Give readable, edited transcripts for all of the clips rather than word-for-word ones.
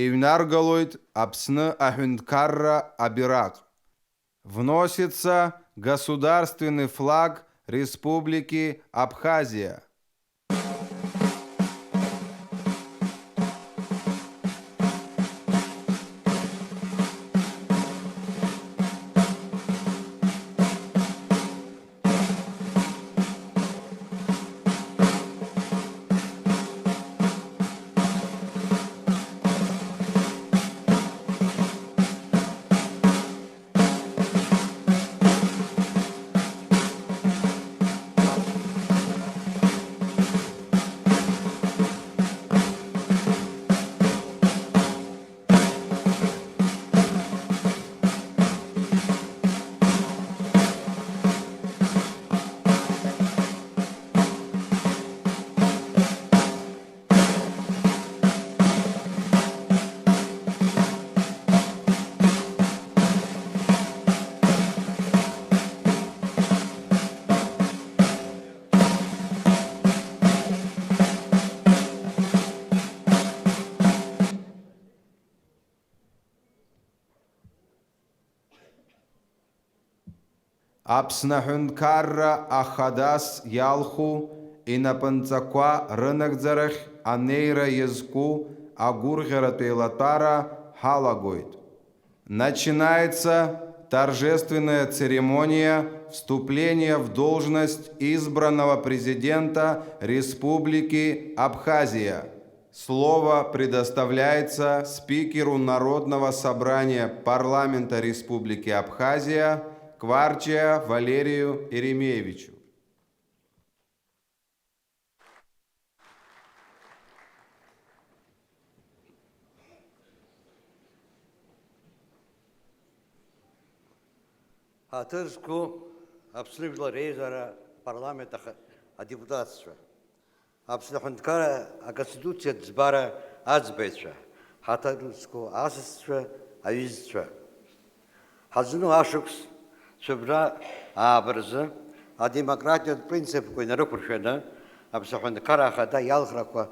Ивнаргалойт Апсны Ахюндкарра Абирак. Вносится государственный флаг Республики Абхазия. Аԥснаҳәынҭқарра ахадас иалху инапынҵақәа рынагӡарахь анеира иазку агәырӷьаратә еилатәара ҳалагоит. Начинается торжественная церемония вступления в должность избранного президента Республики Абхазия. Слово предоставляется спикеру Народного собрания парламента Республики Абхазия Кварчия Валерию Еремеевичу. Атырску Аԥсны реизара парламент адепутатцәа, Аԥсныҳәынҭқарра аконституциатә ӡбара аӡбаҩцәа, ҳаҭырску асасцәа, аҩызцәа. Ҳазну ашықәс цәыбра аабырзы адемократиатә принципқәа инарықәыршәаны Аԥсныҳәынҭқарра ахада иалхрақәа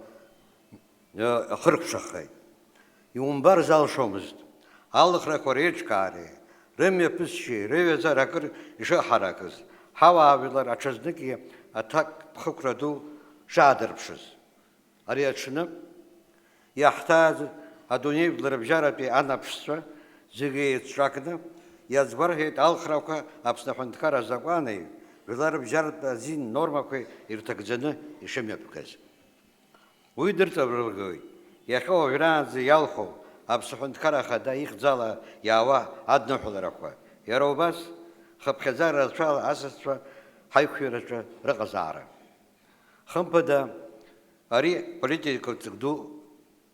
ахыркәшахеит. Иумбар залшомызт. Алхрақәа реиҿкаареи, рымҩаԥысшьеи, рыҩаӡара акыр ишыҳаракыз, ҳауаажәлар аҽазныки аҭак ԥхықәра ду шаадырԥшыз. Ари аҽны иаҳҭааз адунеи рыбжьаратәи анаԥшцәа зегьы еицҿакны иаӡбарҳәеит алхрақәа Аԥсныҳәынҭқарра азакәани жәлар рыбжьаратәи азин нормақәеи ирҭагӡаны ишымҩаԥгаз. Уи дырҵабыргуеит иахьа уажәраанӡа иалху Аԥсныҳәынҭқарра ахада ихьӡала иаауа адныҳәаларақәа, иара убас хыԥхьаӡара рацәала асасцәа ҳаиқәшәараҿы рыҟазаара. Хымԥада ари политикатә ҵак ду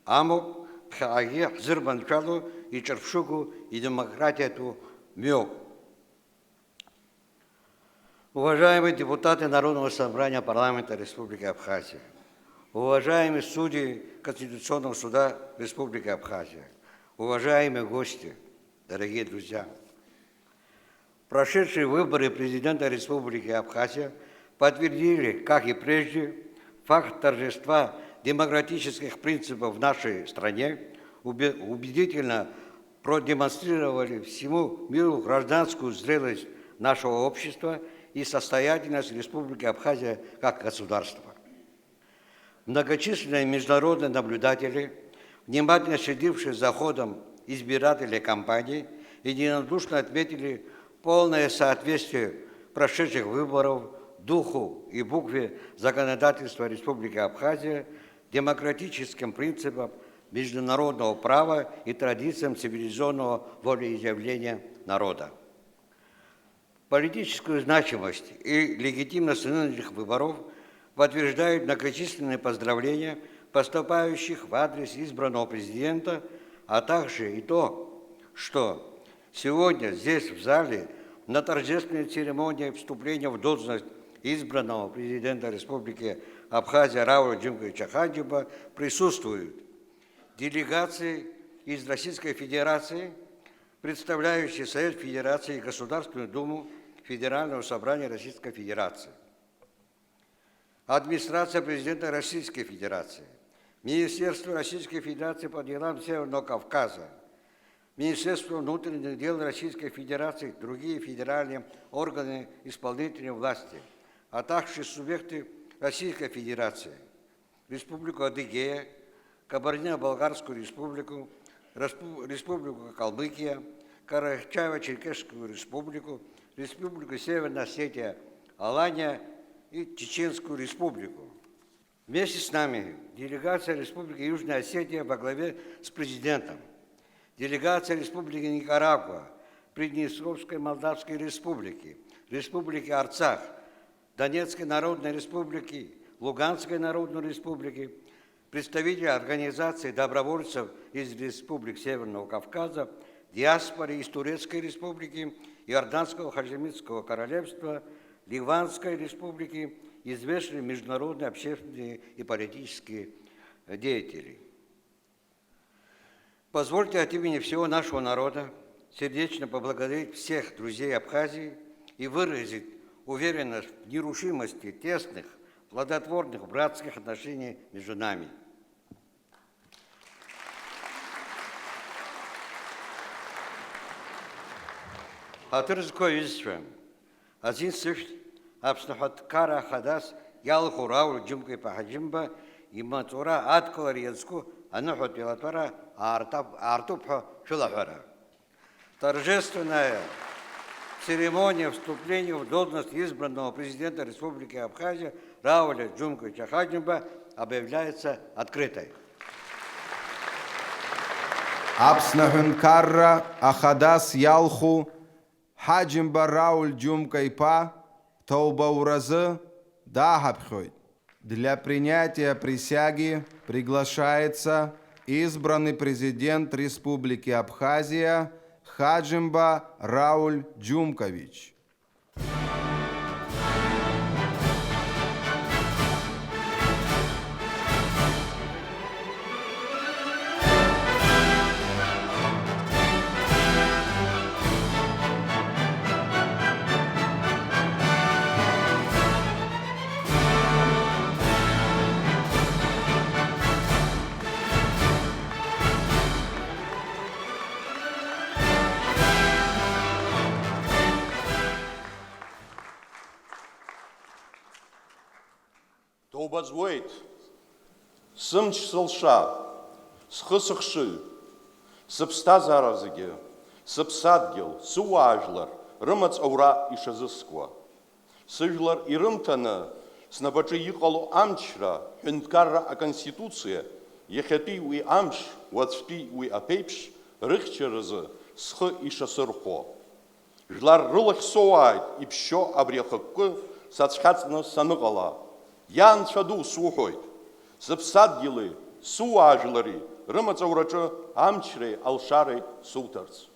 амоуп, ԥхьаҟагьы ҳзырманшәало иҿырԥшыгоу идемократиатәу мҩоуп. Уважаемые депутаты Народного собрания парламента Республики Абхазия, уважаемые судьи Конституционного суда Республики Абхазия, уважаемые гости, дорогие друзья, прошедшие выборы президента Республики Абхазия подтвердили, как и прежде, факт торжества демократических принципов в нашей стране, убедительно продемонстрировали всему миру гражданскую зрелость нашего общества и состоятельность Республики Абхазия как государства. Многочисленные международные наблюдатели, внимательно следившие за ходом избирательной кампании, единодушно отметили полное соответствие прошедших выборов духу и букве законодательства Республики Абхазия, демократическим принципам международного права и традициям цивилизованного волеизъявления народа. Политическую значимость и легитимность нынешних выборов подтверждают многочисленные поздравления, поступающих в адрес избранного президента, а также и то, что сегодня здесь, в зале, на торжественной церемонии вступления в должность избранного президента Республики Абхазия Рауля Джимковича Хаджиба присутствуют делегации из Российской Федерации, представляющие Совет Федерации и Государственную Думу Федерального собрания Российской Федерации, администрация президента Российской Федерации, Министерству Российской Федерации по делам Северного Кавказа, Министерству внутренних дел Российской Федерации, другие федеральные органы исполнительной власти, а также субъекты Российской Федерации, Республику Адыгея, Кабардино-Балкарскую республику, Республику Калмыкия, Карачаево-Черкесскую республику, Республику Северная Осетия, Алания и Чеченскую республику. Вместе с нами делегация Республики Южная Осетия во главе с президентом, делегация Республики Никарагуа, Приднестровской Молдавской Республики, Республики Арцах, Донецкой Народной Республики, Луганской Народной Республики, представители организаций добровольцев из республик Северного Кавказа, диаспоры из Турецкой Республики, Иорданского Хашемитского Королевства, Ливанской Республики, известные международные общественные и политические деятели. Позвольте от имени всего нашего народа сердечно поблагодарить всех друзей Абхазии и выразить уверенность в нерушимости тесных, плодотворных братских отношений между нами. Hatırızko yüzsüzüm. Azin sırt, absnahat kara hadas, yal huraul cümke pahacımba, imatura atkolar yazku, анухот пилатора, артупха шулахара. Торжественная церемония вступления в должность избранного президента Республики Абхазия Рауля Джумковича Хаджимба объявляется открытой. Апснахункарра Ахадас Ялху Хаджимба Рауль Джумкайпа Таубауразы Дахабхойд. Для принятия присяги приглашается избранный президент Республики Абхазия Хаджимба Рауль Джумкович. Тобазвоит, сымч сылша, схысықшыл, сыпстазаразыге, сыпсадгел, суажлар, рымац аура ишазысква. Сыжлар ирымтаны, снабачы иқалу амчра, хюнткарра а конституция, ехети уи амш, вацпи уи апейпш, рыхчарызы, схы ишасырхо. Жлар рылых соуайт, ипшо абрехыккы, сацхацны саныгала. Ян чаду сухойт, сыпсадгилы, суажлари, рымацаурачы амчры, алшары сутарц.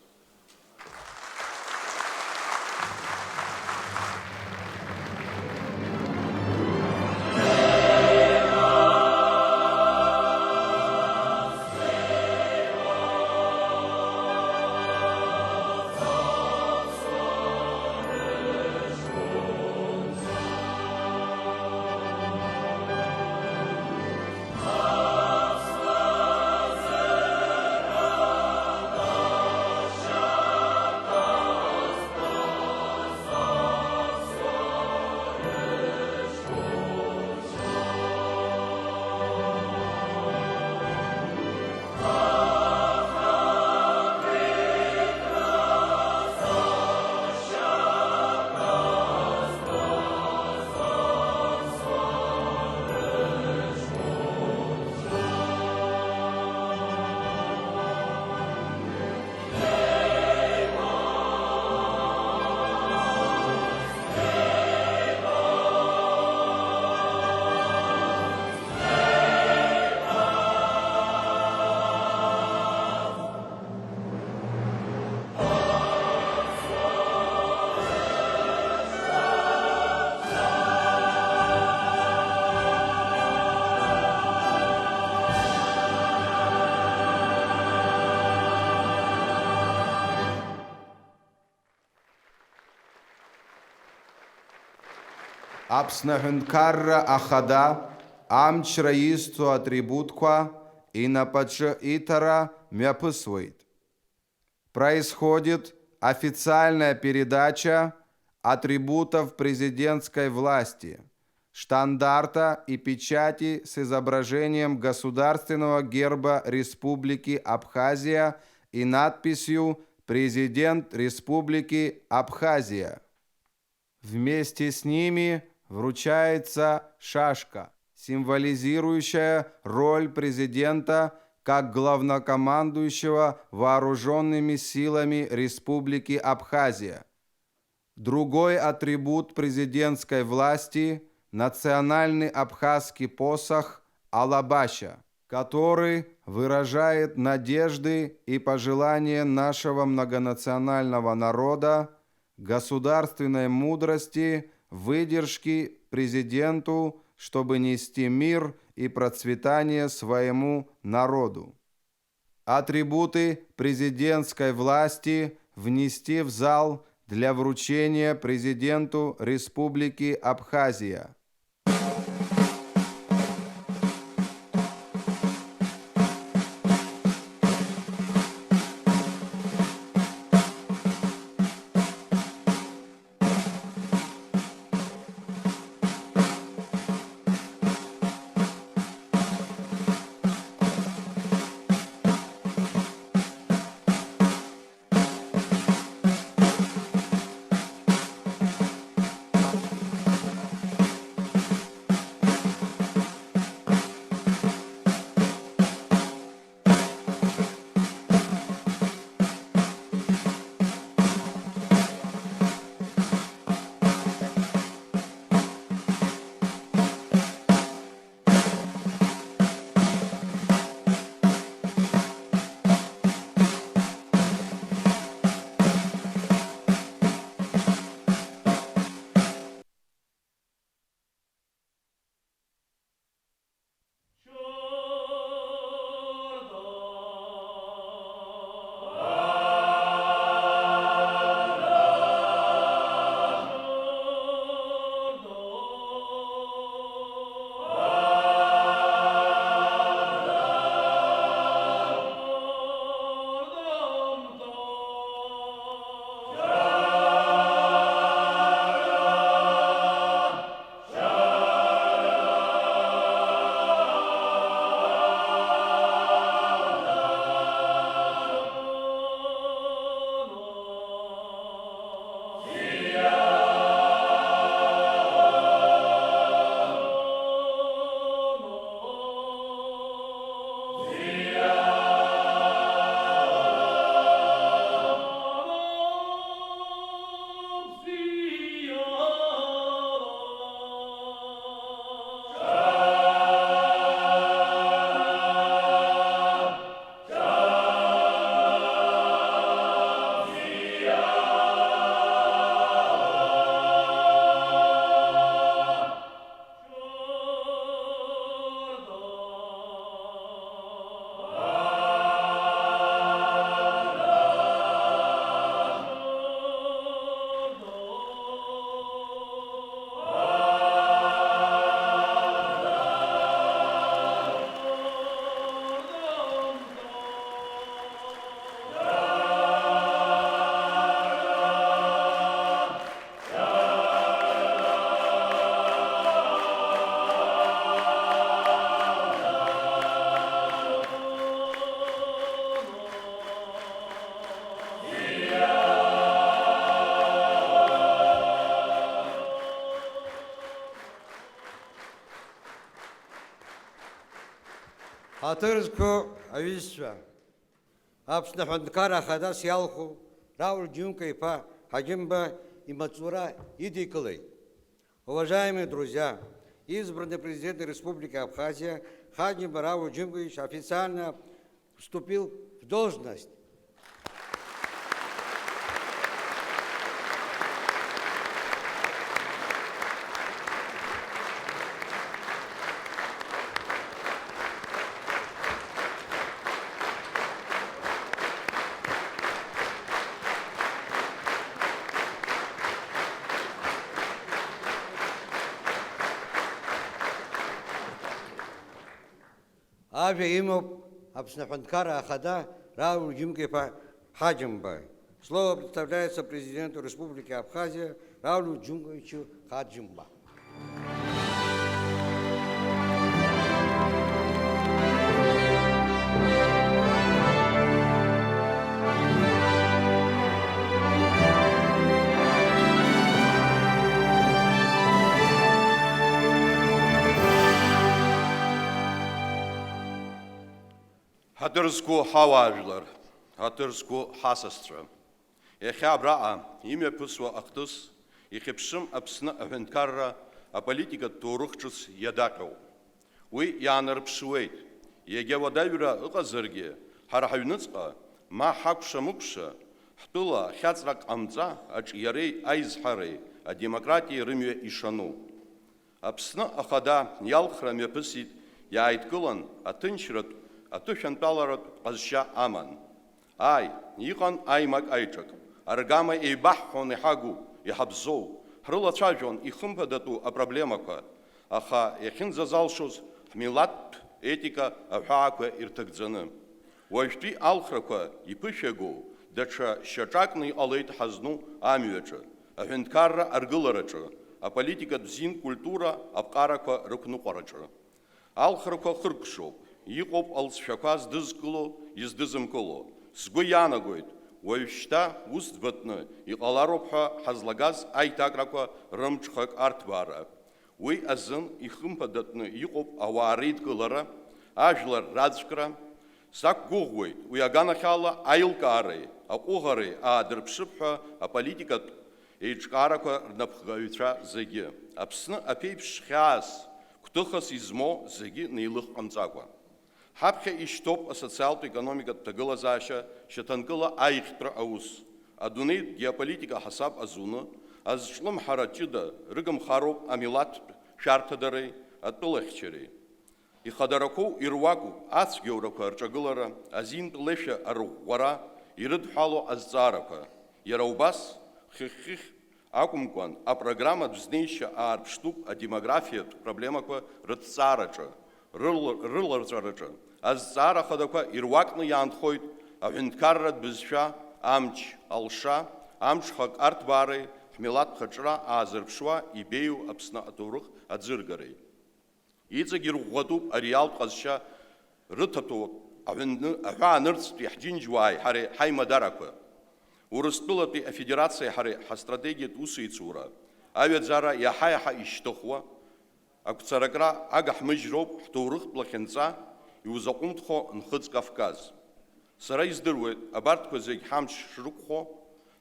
Апснахункарра Ахада амчра исту атрибутква и напача итара мяпысвает. Происходит официальная передача атрибутов президентской власти, штандарта и печати с изображением государственного герба Республики Абхазия и надписью «Президент Республики Абхазия». Вместе с ними вручается шашка, символизирующая роль президента как главнокомандующего вооруженными силами Республики Абхазия. Другой атрибут президентской власти – национальный абхазский посох Алабаща, который выражает надежды и пожелания нашего многонационального народа, государственной мудрости, выдержки президенту, чтобы нести мир и процветание своему народу. Атрибуты президентской власти внести в зал для вручения президенту Республики Абхазия. Атырзко ависва. Апснаханкара хадас ялху, Рауль Дюмка и Па Хаджимба и Мацура Идикалы. Уважаемые друзья, избранный президент Республики Абхазия Хаджимба Рауль Дюмкович официально вступил в должность. Аве имоп Абснаханкара Ахада Рауль Джумкепа Хаджимбай. Слово представляется президенту Республики Абхазия Раулю Джумковичу Хаджимба. Hatırızku havajlar, hatırızku hasastra. Ехабraa, имя пысва ахтыс, ехепшим апсна авенкарра, а политика турухчус ядакау. Уи янарпшуейт, егевадавира ыказырге, харахаюныцка, ма хакша мукша, хтула хяцрак амца, ач ярей айзхарей, а демократии рымье ишану. Апсна ахада ялхра мепысит, яйткулан, атынчрат, атушанталарат казша аман. Ай, иқан аймак айчак. Аргама ибаххон ихагу, ихабзоу, хрылацажон ихымпадату проблемака, аха ихинзазалшуз хмилат этика авхааква иртыгдзаны. Уажти алхраква ипышагу, дача шачакный алейт хазну амюяча, авенткарра аргыларача, а политика дзин культура авкараква рукнукарача. Алхраква хыркшоп, иқоп алсшаказ дызкыло, издызымкыло, сгуянагойт, уаҩшьҭа ус ӡбатны иҟалароуп ҳәа ҳазлагаз аиҭакрақәа рымҽхак арҭбаара. Уи азын ихымԥадатәны иҟоуп ауаа реидкылара, ажәлар раӡәкра. Сақәгәыӷуеит уи аганахьала аилкаареи, аҟәыӷареи аадырԥшып ҳәа аполитикатә еиҿкаарақәа рнапхгаҩцәа зегьы. Аԥсны аԥеиԥш хьаас, гәҭыхас измо зегьы неилыхҟамҵакәа. Ҳаԥхьа ишьҭоуп асоциалтә економикатә ҭагылазаашьа шьаҭанкыла аихтәра аус. Адунеитә геополитика ҳасаб азуны, азҿлымҳара ҷыда рыгымхароуп амилаҭтә шәарҭадареи, атәылахьчареи. Ихадарақәоу ируакуп ацәгьоурақәа рҿагылара, азинтә лешәа арӷәӷәара, ирыдҳәало азҵаарақәа. Иара убас, хыхь-хыхь акәымкәан, апрограмматә знеишьа аарԥштуп адемографиатә проблемақәа рыҭҵаараҿы, рыларҵәараҿы. Азҵаара хадақәа ируакны иаанхоит аҳәынҭқарратә бызшәа, амч алша, амҽхак арҭбаареи, ҳмилаҭ хаҿра аазырԥшуа ибеиоу Аԥсны аҭоурых аӡыргареи. Иҵегь ирӷәӷәатәуп ареалтә ҟазшьа рыҭатәоу аҳәаанырцәтәи ҳџьынџьуааи ҳареи ҳаимадарақәа. Урыстәылатәи афедерациеи ҳареи ҳастратегиатә усеицура, аҩаӡара иаҳа-иаҳа ишьҭыхуа, ақәцаракра агаҳмыжьроуп ҳҭоурыхтә лахьынҵа иузаҟәымҭхо Нхыҵ Кавказ. Сара издыруеит, абарҭқәа зегь ҳамч шрықәхо,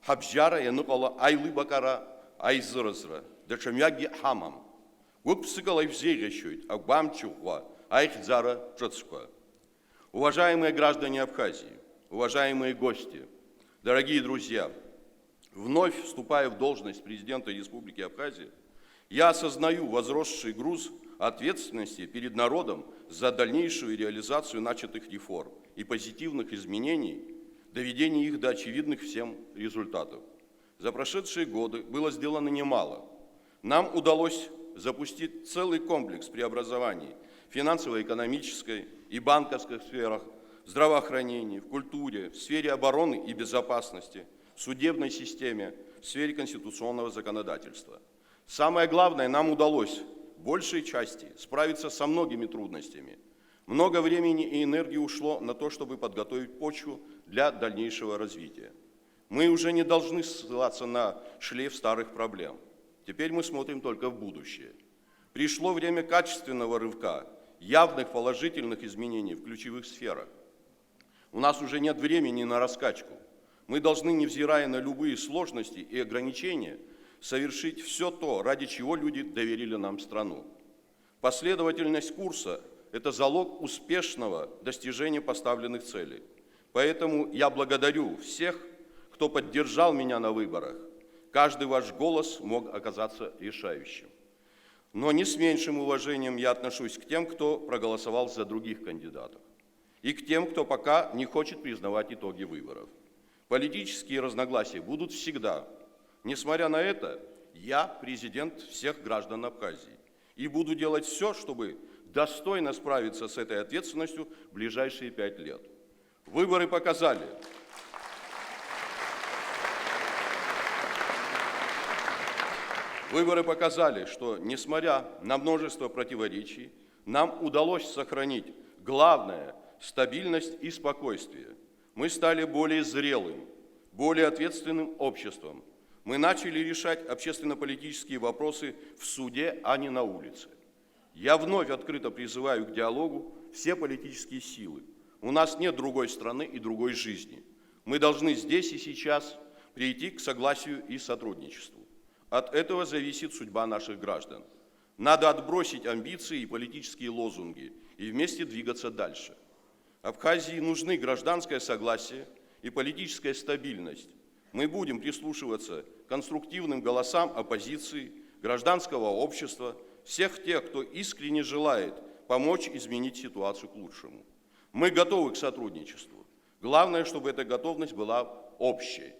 ҳабжьара ианыҟала аилибакара, аизыразра, даҽа мҩакгьы ҳамам. Гәык-ԥсыкала ишәзеиӷьашьоит агәамчыӷәӷәа аихьӡара ҿыцқәа. Уважаемые граждане Абхазии, уважаемые гости, дорогие друзья, вновь вступая в должность президента Республики Абхазия, я осознаю возросший груз ответственности перед народом за дальнейшую реализацию начатых реформ и позитивных изменений, доведение их до очевидных всем результатов. За прошедшие годы было сделано немало. Нам удалось запустить целый комплекс преобразований в финансово-экономической и банковской сферах, в здравоохранении, в культуре, в сфере обороны и безопасности, в судебной системе, в сфере конституционного законодательства. Самое главное, нам удалось в большей части справиться со многими трудностями. Много времени и энергии ушло на то, чтобы подготовить почву для дальнейшего развития. Мы уже не должны ссылаться на шлейф старых проблем. Теперь мы смотрим только в будущее. Пришло время качественного рывка, явных положительных изменений в ключевых сферах. У нас уже нет времени на раскачку. Мы должны, невзирая на любые сложности и ограничения, совершить все то, ради чего люди доверили нам страну. Последовательность курса – это залог успешного достижения поставленных целей. Поэтому я благодарю всех, кто поддержал меня на выборах. Каждый ваш голос мог оказаться решающим. Но не с меньшим уважением я отношусь к тем, кто проголосовал за других кандидатов, и к тем, кто пока не хочет признавать итоги выборов. Политические разногласия будут всегда. Несмотря на это, я президент всех граждан Абхазии и буду делать все, чтобы достойно справиться с этой ответственностью в ближайшие 5 лет. Выборы показали, что, несмотря на множество противоречий, нам удалось сохранить главное – стабильность и спокойствие. Мы стали более зрелым, более ответственным обществом. Мы начали решать общественно-политические вопросы в суде, а не на улице. Я вновь открыто призываю к диалогу все политические силы. У нас нет другой страны и другой жизни. Мы должны здесь и сейчас прийти к согласию и сотрудничеству. От этого зависит судьба наших граждан. Надо отбросить амбиции и политические лозунги и вместе двигаться дальше. Абхазии нужны гражданское согласие и политическая стабильность. Мы будем прислушиваться к конструктивным голосам оппозиции, гражданского общества, всех тех, кто искренне желает помочь изменить ситуацию к лучшему. Мы готовы к сотрудничеству. Главное, чтобы эта готовность была общей.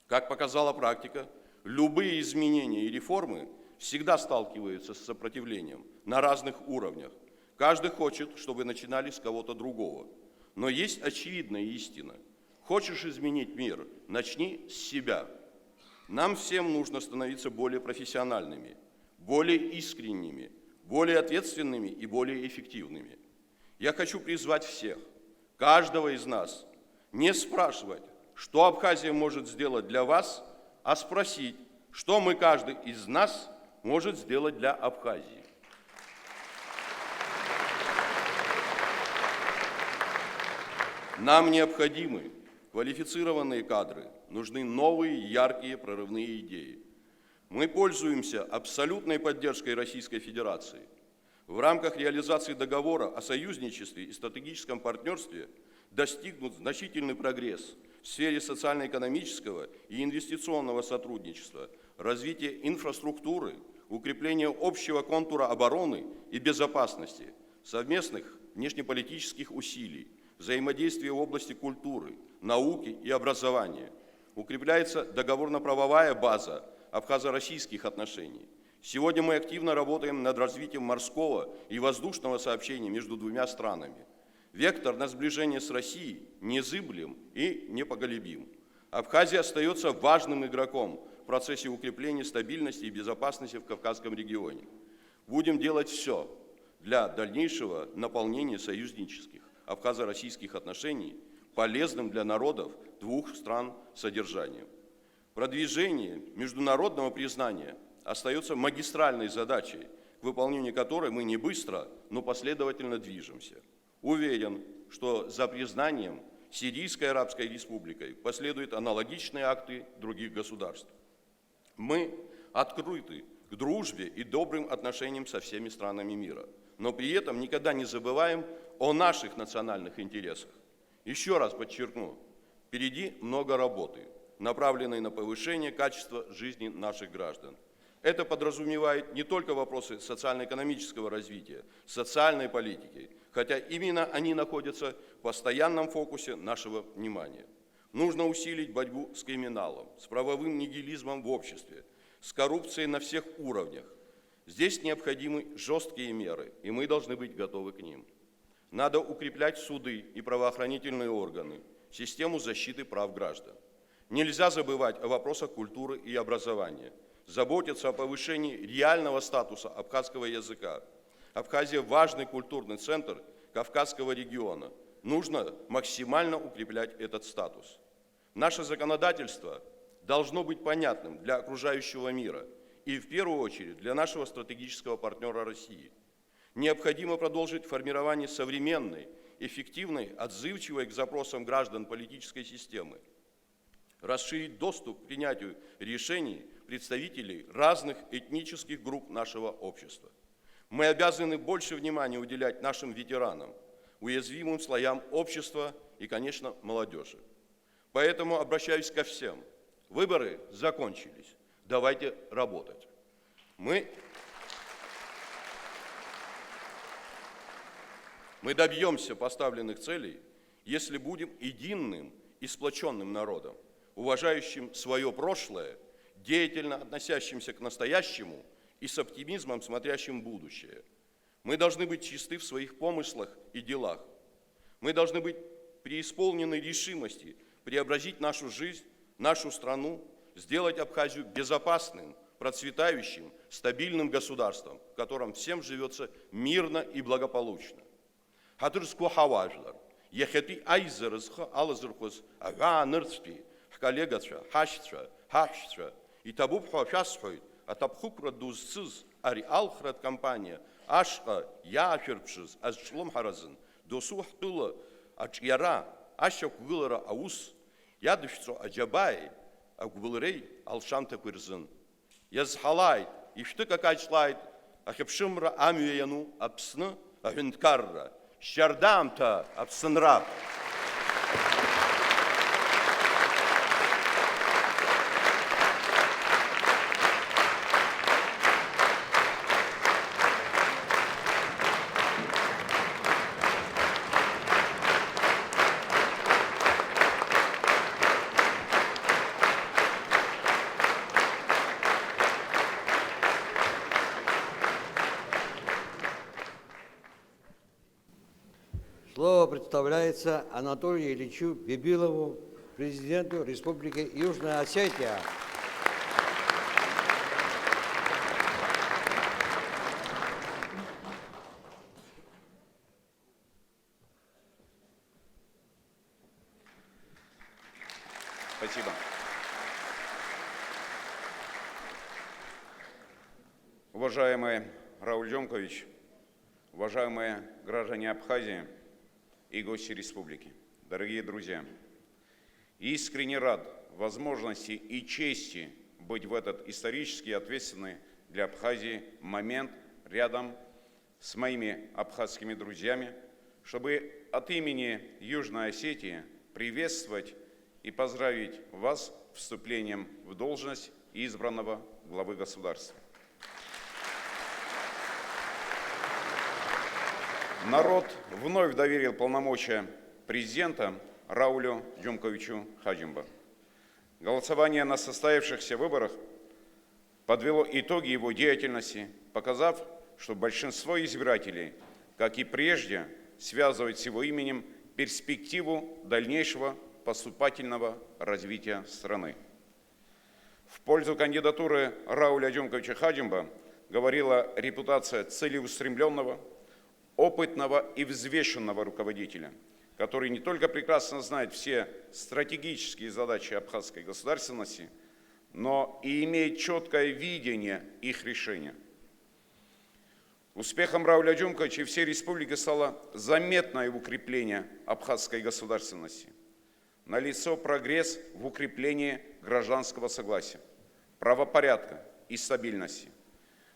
Как показала практика, любые изменения и реформы всегда сталкиваются с сопротивлением на разных уровнях. Каждый хочет, чтобы начинали с кого-то другого. Но есть очевидная истина. Хочешь изменить мир, начни с себя. Нам всем нужно становиться более профессиональными, более искренними, более ответственными и более эффективными. Я хочу призвать всех, каждого из нас, не спрашивать, что Абхазия может сделать для вас, а спросить, что каждый из нас может сделать для Абхазии. Нам необходимы квалифицированные кадры, нужны новые, яркие, прорывные идеи. Мы пользуемся абсолютной поддержкой Российской Федерации. В рамках реализации договора о союзничестве и стратегическом партнерстве достигнут значительный прогресс в сфере социально-экономического и инвестиционного сотрудничества, развития инфраструктуры, укрепления общего контура обороны и безопасности, совместных внешнеполитических усилий, взаимодействия в области культуры, науки и образования. Укрепляется договорно-правовая база абхазо-российских отношений. Сегодня мы активно работаем над развитием морского и воздушного сообщения между двумя странами. Вектор на сближение с Россией незыблем и непоколебим. Абхазия остается важным игроком в процессе укрепления стабильности и безопасности в Кавказском регионе. Будем делать все для дальнейшего наполнения союзнических абхазо-российских отношений полезным для народов двух стран содержанием. Продвижение международного признания остается магистральной задачей, к выполнению которой мы не быстро, но последовательно движемся. Уверен, что за признанием Сирийской Арабской Республикой последуют аналогичные акты других государств. Мы открыты к дружбе и добрым отношениям со всеми странами мира, но при этом никогда не забываем о наших национальных интересах. Еще раз подчеркну, впереди много работы, направленной на повышение качества жизни наших граждан. Это подразумевает не только вопросы социально-экономического развития, социальной политики, хотя именно они находятся в постоянном фокусе нашего внимания. Нужно усилить борьбу с криминалом, с правовым нигилизмом в обществе, с коррупцией на всех уровнях. Здесь необходимы жесткие меры, и мы должны быть готовы к ним. Надо укреплять суды и правоохранительные органы, систему защиты прав граждан. Нельзя забывать о вопросах культуры и образования, заботиться о повышении реального статуса абхазского языка. Абхазия – важный культурный центр Кавказского региона. Нужно максимально укреплять этот статус. Наше законодательство должно быть понятным для окружающего мира и, в первую очередь, для нашего стратегического партнера России. Необходимо продолжить формирование современной, эффективной, отзывчивой к запросам граждан политической системы, расширить доступ к принятию решений представителей разных этнических групп нашего общества. Мы обязаны больше внимания уделять нашим ветеранам, уязвимым слоям общества и, конечно, молодежи. Поэтому обращаюсь ко всем. Выборы закончились. Давайте работать. Мы добьемся поставленных целей, если будем единым и сплоченным народом, уважающим свое прошлое, деятельно относящимся к настоящему и с оптимизмом смотрящим в будущее. Мы должны быть чисты в своих помыслах и делах. Мы должны быть преисполнены решимости преобразить нашу жизнь, нашу страну, сделать Абхазию безопасным, процветающим, стабильным государством, в котором всем живется мирно и благополучно. Хатырску хаважлар, ехети айзерызхы алызырхыз, ага нырцпи, хкалегатша, хашча, и табуб хашасхойд, а табхукра дузсыз, ари алхрат компания, ашка, яферпшыз, азчлом харазын, досу хтула, ачьяра, ашак гылара аус, ядышцо аджабай, агвылрей алшамта курзын. Язхалайт, иштыка кайчлайт, ахепшымра амюяну апсны, ахюнткарра, щардамта апсынра. Слово представляется Анатолию Ильичу Бибилову, президенту Республики Южная Осетия. Спасибо. Уважаемый Рауль Джомкович, уважаемые граждане Абхазии и гости республики, дорогие друзья, искренне рад возможности и чести быть в этот исторически ответственный для Абхазии момент рядом с моими абхазскими друзьями, чтобы от имени Южной Осетии приветствовать и поздравить вас с вступлением в должность избранного главы государства. Народ вновь доверил полномочия президента Раулю Джомковичу Хаджимба. Голосование на состоявшихся выборах подвело итоги его деятельности, показав, что большинство избирателей, как и прежде, связывает с его именем перспективу дальнейшего поступательного развития страны. В пользу кандидатуры Рауля Джомковича Хаджимба говорила репутация целеустремленного, опытного и взвешенного руководителя, который не только прекрасно знает все стратегические задачи абхазской государственности, но и имеет четкое видение их решения. Успехом Рауля Джомковича и всей республики стало заметное укрепление абхазской государственности. Налицо прогресс в укреплении гражданского согласия, правопорядка и стабильности,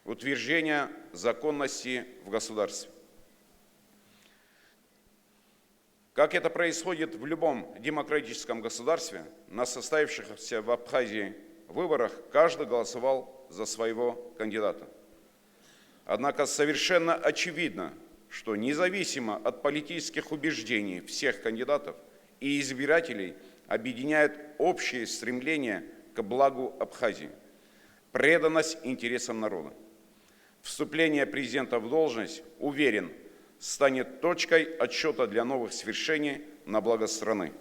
утверждение законности в государстве. Как это происходит в любом демократическом государстве, на состоявшихся в Абхазии выборах каждый голосовал за своего кандидата. Однако совершенно очевидно, что независимо от политических убеждений всех кандидатов и избирателей объединяет общее стремление к благу Абхазии, преданность интересам народа. Вступление президента в должность, уверен, станет точкой отсчета для новых свершений на благо страны.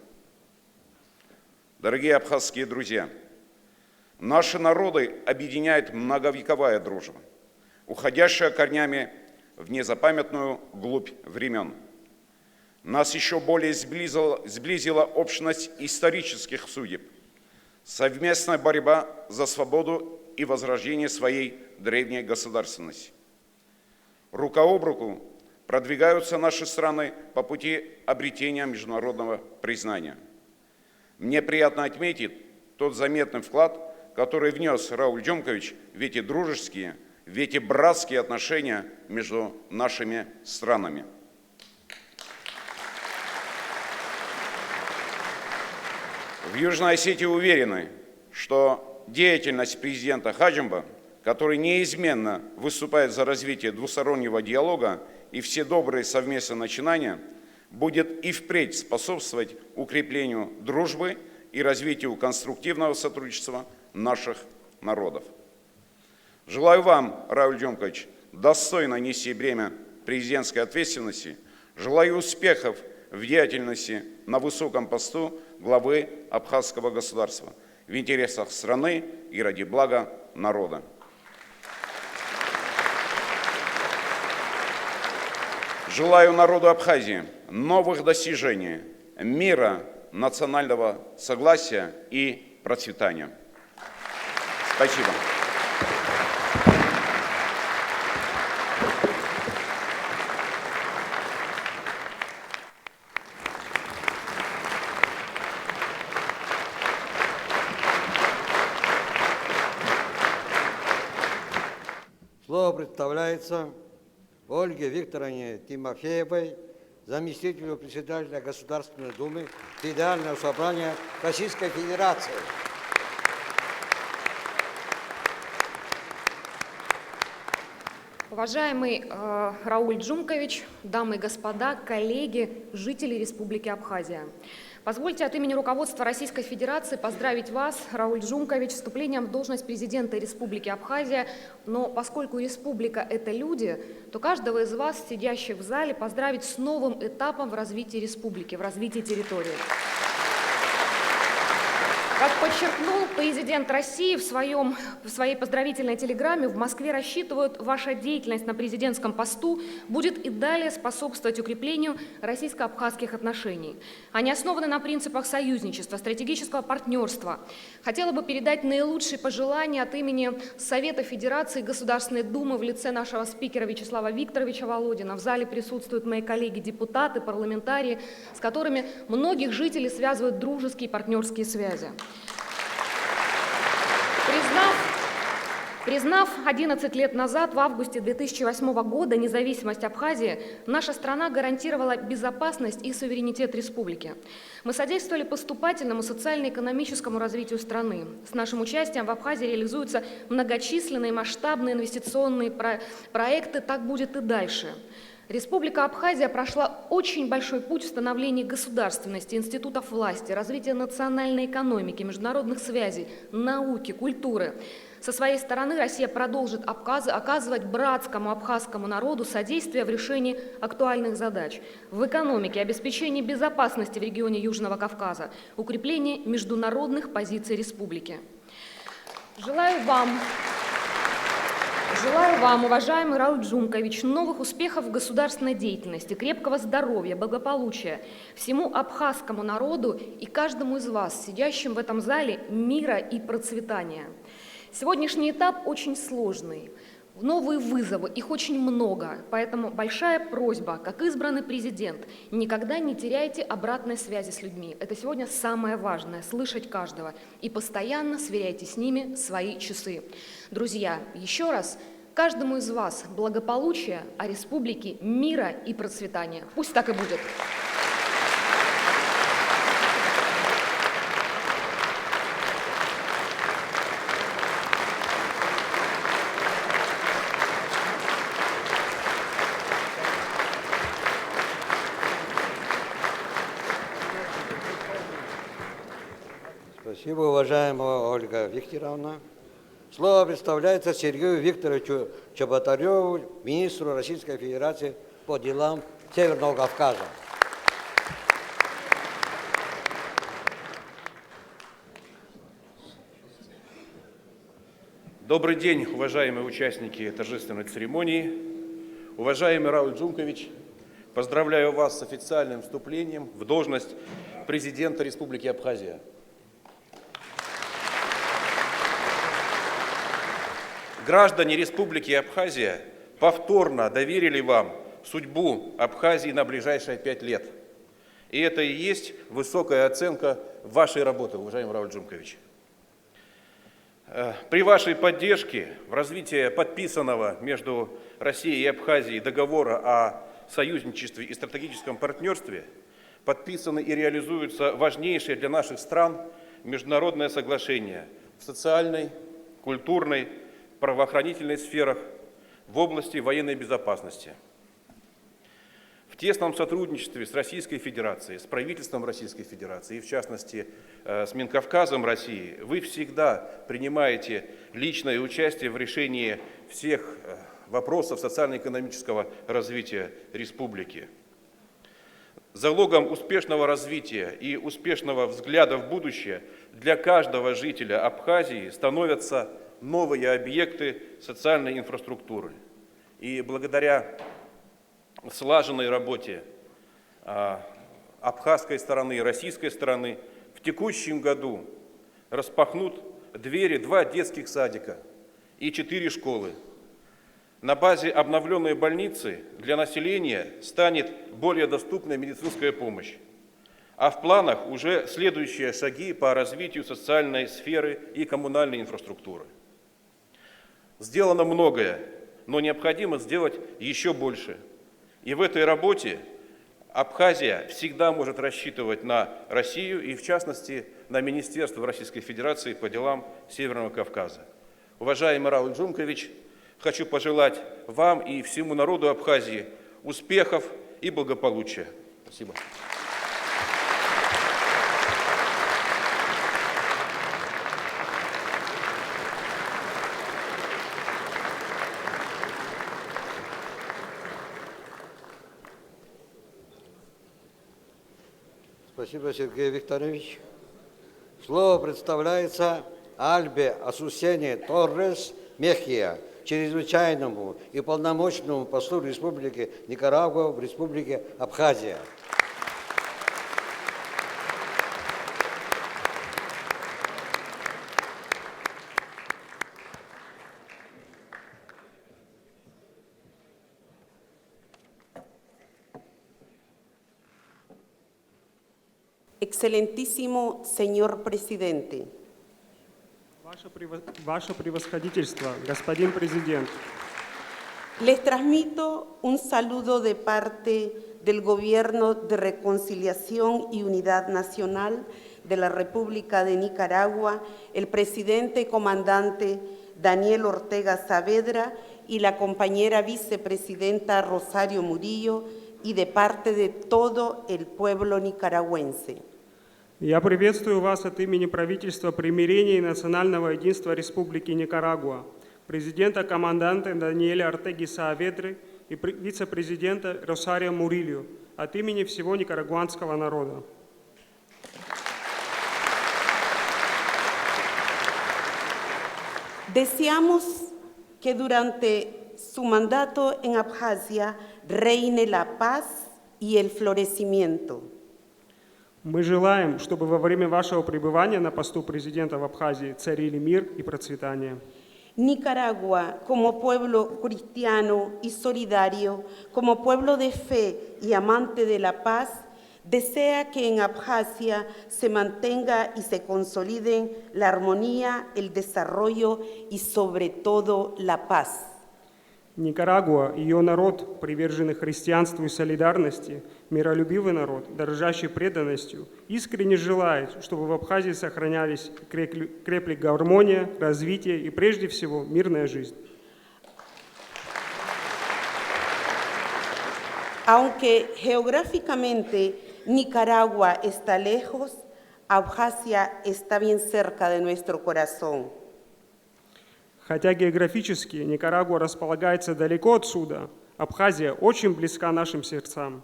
Дорогие абхазские друзья, наши народы объединяет многовековая дружба, уходящая корнями в незапамятную глубь времен. Нас еще более сблизила общность исторических судеб, совместная борьба за свободу и возрождение своей древней государственности. Рука об руку продвигаются наши страны по пути обретения международного признания. Мне приятно отметить тот заметный вклад, который внес Рауль Джомкович в эти дружеские, в эти братские отношения между нашими странами. В Южной Осетии уверены, что деятельность президента Хаджимба, который неизменно выступает за развитие двустороннего диалога и все добрые совместные начинания, будет и впредь способствовать укреплению дружбы и развитию конструктивного сотрудничества наших народов. Желаю вам, Рауль Джомкович, достойно нести бремя президентской ответственности желаю успехов в деятельности на высоком посту главы Абхазского государства в интересах страны и ради блага народа. Желаю народу Абхазии новых достижений, мира, национального согласия и процветания. Спасибо. Слово представляется Ольге Викторовне Тимофеевой, заместителю председателя Государственной Думы Федерального собрания Российской Федерации. Уважаемый Рауль Джумкович, дамы и господа, коллеги, жители Республики Абхазия. Позвольте от имени руководства Российской Федерации поздравить вас, Рауль Джумкович, с вступлением в должность президента Республики Абхазия. Но поскольку республика – это люди, то каждого из вас, сидящих в зале, поздравить с новым этапом в развитии республики, в развитии территории. Как подчеркнул президент России в своей поздравительной телеграмме, в Москве рассчитывают, ваша деятельность на президентском посту будет и далее способствовать укреплению российско-абхазских отношений. Они основаны на принципах союзничества, стратегического партнерства. Хотела бы передать наилучшие пожелания от имени Совета Федерации и Государственной Думы в лице нашего спикера Вячеслава Викторовича Володина. В зале присутствуют мои коллеги-депутаты, парламентарии, с которыми многих жителей связывают дружеские и партнерские связи. Признав 11 лет назад, в августе 2008 года, независимость Абхазии, наша страна гарантировала безопасность и суверенитет республики. Мы содействовали поступательному социально-экономическому развитию страны. С нашим участием в Абхазии реализуются многочисленные масштабные инвестиционные проекты, так будет и дальше. Республика Абхазия прошла очень большой путь в становлении государственности, институтов власти, развития национальной экономики, международных связей, науки, культуры. Со своей стороны Россия продолжит оказывать братскому абхазскому народу содействие в решении актуальных задач в экономике, обеспечении безопасности в регионе Южного Кавказа, укреплении международных позиций республики. Желаю вам, уважаемый Рауль Джумкович, новых успехов в государственной деятельности, крепкого здоровья, благополучия, всему абхазскому народу и каждому из вас, сидящим в этом зале, мира и процветания. Сегодняшний этап очень сложный. Новые вызовы, их очень много, поэтому большая просьба, как избранный президент, никогда не теряйте обратной связи с людьми. Это сегодня самое важное – слышать каждого. И постоянно сверяйте с ними свои часы. Друзья, еще раз, каждому из вас благополучия, а республике мира и процветания. Пусть так и будет. Спасибо, уважаемая Ольга Викторовна. Слово представляется Сергею Викторовичу Чеботареву, министру Российской Федерации по делам Северного Кавказа. Добрый день, уважаемые участники торжественной церемонии. Уважаемый Рауль Джумкович, поздравляю вас с официальным вступлением в должность президента Республики Абхазия. Граждане Республики Абхазия повторно доверили вам судьбу Абхазии на ближайшие 5 лет. И это и есть высокая оценка вашей работы, уважаемый Рауль Джумкович. При вашей поддержке в развитии подписанного между Россией и Абхазией договора о союзничестве и стратегическом партнерстве подписаны и реализуются важнейшие для наших стран международные соглашения в социальной, культурной, правоохранительной сферах, в области военной безопасности. В тесном сотрудничестве с Российской Федерацией, с правительством Российской Федерации и, в частности, с Минкавказом России, вы всегда принимаете личное участие в решении всех вопросов социально-экономического развития республики. Залогом успешного развития и успешного взгляда в будущее для каждого жителя Абхазии становятся новые объекты социальной инфраструктуры. И благодаря слаженной работе абхазской стороны и российской стороны в текущем году распахнут двери 2 детских садика и 4 школы. На базе обновленной больницы для населения станет более доступная медицинская помощь. А в планах уже следующие шаги по развитию социальной сферы и коммунальной инфраструктуры. Сделано многое, но необходимо сделать еще больше. И в этой работе Абхазия всегда может рассчитывать на Россию и, в частности, на Министерство Российской Федерации по делам Северного Кавказа. Уважаемый Рауль Джумкович, хочу пожелать вам и всему народу Абхазии успехов и благополучия. Спасибо. Спасибо, Сергей Викторович. Слово представляется Альбе Асусене Торрес Мехия, чрезвычайному и полномочному послу Республики Никарагуа в Республике Абхазия. Excelentísimo señor presidente, Ваше превосходительство, господин президент, les transmito un saludo de parte del Gobierno de Reconciliación y Unidad Nacional de la República de Nicaragua, el presidente comandante Daniel Ortega Saavedra y la compañera vicepresidenta Rosario Murillo, y de parte de todo el pueblo nicaragüense. я приветствую вас от имени правительства примирения и национального единства Республики Никарагуа, президента-команданта Даниэля Ортеги Сааведры и вице-президента Росарио Мурильо, от имени всего никарагуанского народа. Deseamos que durante su mandato en Abjasia reine la paz y el florecimiento. Мы желаем, чтобы во время вашего пребывания на посту президента в Абхазии царили мир и процветание. Nicaragua, como pueblo cristiano y solidario, como pueblo de fe y amante de la paz, desea que en Abjasia se mantenga y se consoliden la armonía, el desarrollo y sobre todo la paz. Никарагуа, ее народ, приверженный христианству и солидарности, миролюбивый народ, дорожащий преданностью, искренне желает, чтобы в Абхазии сохранялись и крепли гармония, развитие и прежде всего мирная жизнь. Aunque geográficamente Nicaragua está lejos, Abjasia está bien cerca de nuestro corazón. Хотя географически Никарагуа располагается далеко отсюда, Абхазия очень близка нашим сердцам.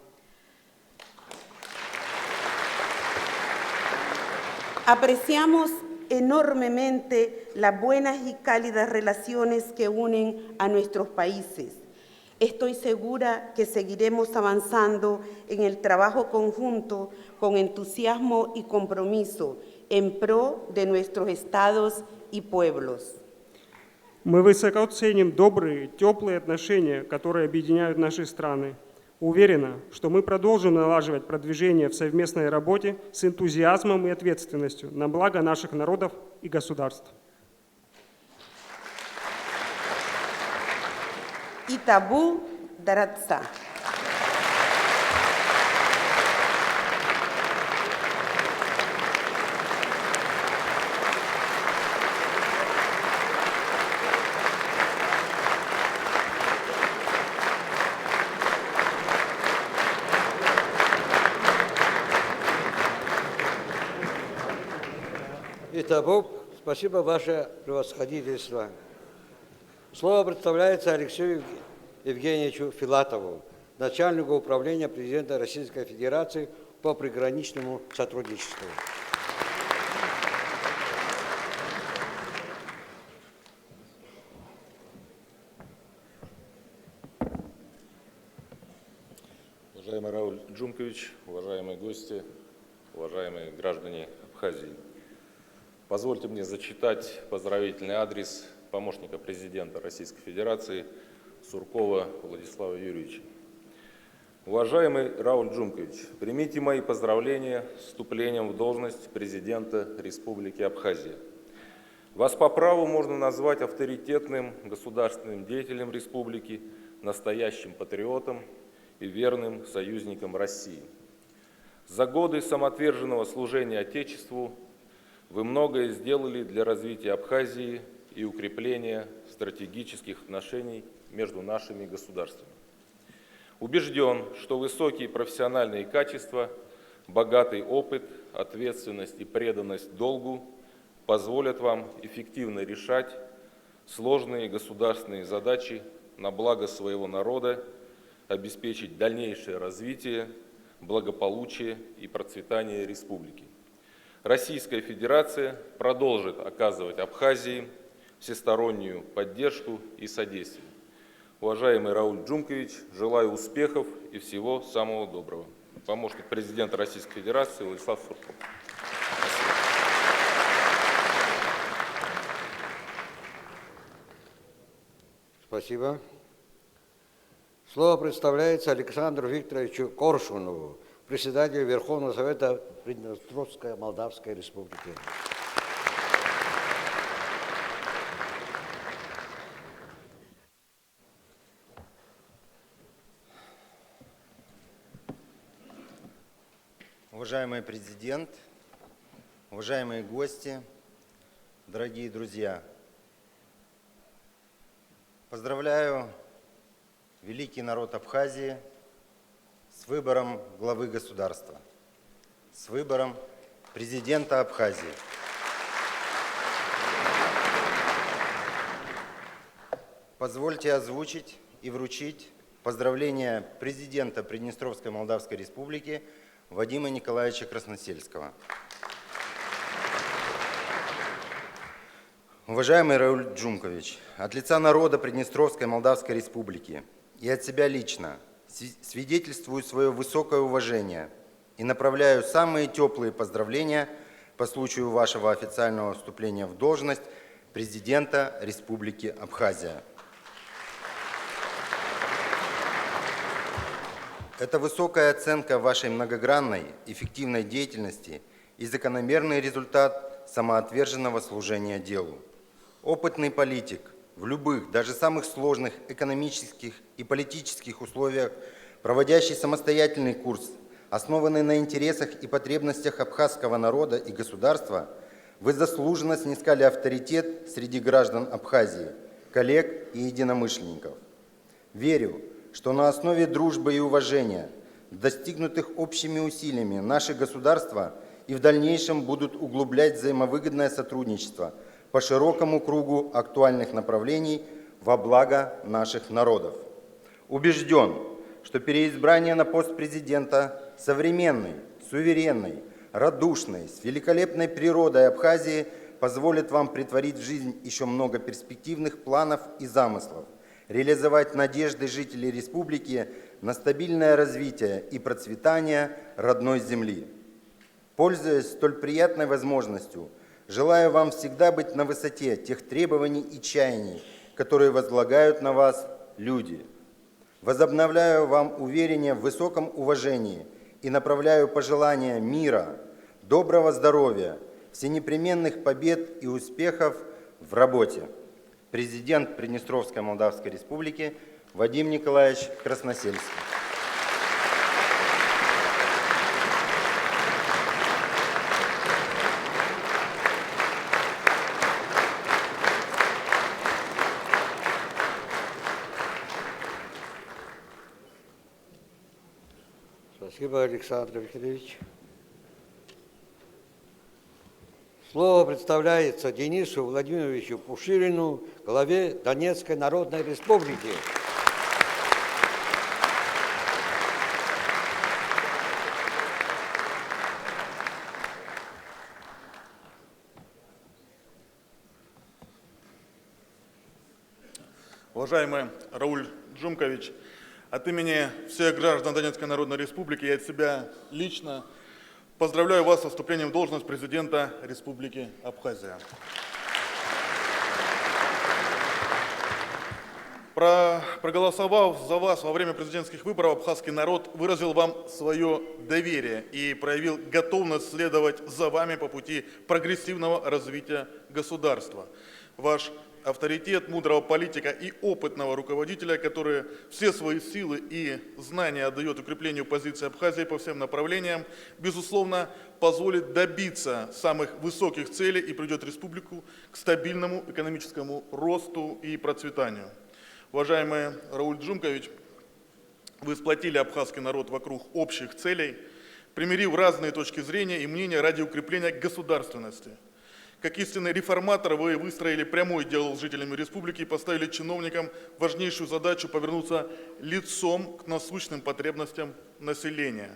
Apreciamos enormemente las buenas y cálidas relaciones que unen a nuestros países. Estoy segura que seguiremos avanzando en el trabajo conjunto con entusiasmo y compromiso en pro de nuestros estados y pueblos. Мы высоко ценим добрые, теплые отношения, которые объединяют наши страны. Уверена, что мы продолжим налаживать продвижение в совместной работе с энтузиазмом и ответственностью на благо наших народов и государств. Итабу Даратса. Итабу, спасибо, ваше превосходительство. Слово представляется Алексею Евгеньевичу Филатову, начальнику управления президента Российской Федерации по приграничному сотрудничеству. Уважаемый Рауль Джумкович, уважаемые гости, уважаемые граждане Абхазии. Позвольте мне зачитать поздравительный адрес помощника президента Российской Федерации Суркова Владислава Юрьевича. Уважаемый Рауль Джумкович, примите мои поздравления с вступлением в должность президента Республики Абхазия. Вас по праву можно назвать авторитетным государственным деятелем республики, настоящим патриотом и верным союзником России. За годы самоотверженного служения Отечеству вы многое сделали для развития Абхазии и укрепления стратегических отношений между нашими государствами. Убежден, что высокие профессиональные качества, богатый опыт, ответственность и преданность долгу позволят вам эффективно решать сложные государственные задачи на благо своего народа, обеспечить дальнейшее развитие, благополучие и процветание республики. Российская Федерация продолжит оказывать Абхазии всестороннюю поддержку и содействие. Уважаемый Рауль Джумкович, желаю успехов и всего самого доброго. Помощник президента Российской Федерации Владислав Сурков. Спасибо. Слово представляется Александру Викторовичу Коршунову, председателю Верховного Совета Приднестровской Молдавской Республики. Уважаемый президент, уважаемые гости, дорогие друзья, поздравляю великий народ Абхазии с выбором главы государства, с выбором президента Абхазии. Позвольте озвучить и вручить поздравления президента Приднестровской Молдавской Республики Вадима Николаевича Красносельского. Уважаемый Рауль Джумкович, от лица народа Приднестровской Молдавской Республики и от себя лично свидетельствую свое высокое уважение и направляю самые теплые поздравления по случаю вашего официального вступления в должность президента Республики Абхазия. Это высокая оценка вашей многогранной, эффективной деятельности и закономерный результат самоотверженного служения делу. Опытный политик в любых, даже самых сложных экономических и политических условиях, проводящий самостоятельный курс, основанный на интересах и потребностях абхазского народа и государства, вы заслуженно снискали авторитет среди граждан Абхазии, коллег и единомышленников. Верю, что на основе дружбы и уважения, достигнутых общими усилиями, наши государства и в дальнейшем будут углублять взаимовыгодное сотрудничество по широкому кругу актуальных направлений во благо наших народов. Убежден, что переизбрание на пост президента современной, суверенной, радушной, с великолепной природой Абхазии позволит вам претворить в жизнь еще много перспективных планов и замыслов, реализовать надежды жителей республики на стабильное развитие и процветание родной земли. Пользуясь столь приятной возможностью, желаю вам всегда быть на высоте тех требований и чаяний, которые возлагают на вас люди. Возобновляю вам уверение в высоком уважении и направляю пожелания мира, доброго здоровья, всенепременных побед и успехов в работе. Президент Приднестровской Молдавской Республики Вадим Николаевич Красносельский. Спасибо, Александр Викторович. Слово представляется Денису Владимировичу Пушилину, главе Донецкой Народной Республики. Уважаемый Рауль Джумкович, от имени всех граждан Донецкой Народной Республики и от себя лично поздравляю вас со вступлением в должность президента Республики Абхазия. Проголосовав за вас во время президентских выборов, абхазский народ выразил вам свое доверие и проявил готовность следовать за вами по пути прогрессивного развития государства. Ваш авторитет мудрого политика и опытного руководителя, который все свои силы и знания отдает укреплению позиции Абхазии по всем направлениям, безусловно, позволит добиться самых высоких целей и приведет республику к стабильному экономическому росту и процветанию. Уважаемый Рауль Джумкович, вы сплотили абхазский народ вокруг общих целей, примирив разные точки зрения и мнения ради укрепления государственности. Как истинный реформатор вы выстроили прямой диалог с жителями республики и поставили чиновникам важнейшую задачу повернуться лицом к насущным потребностям населения.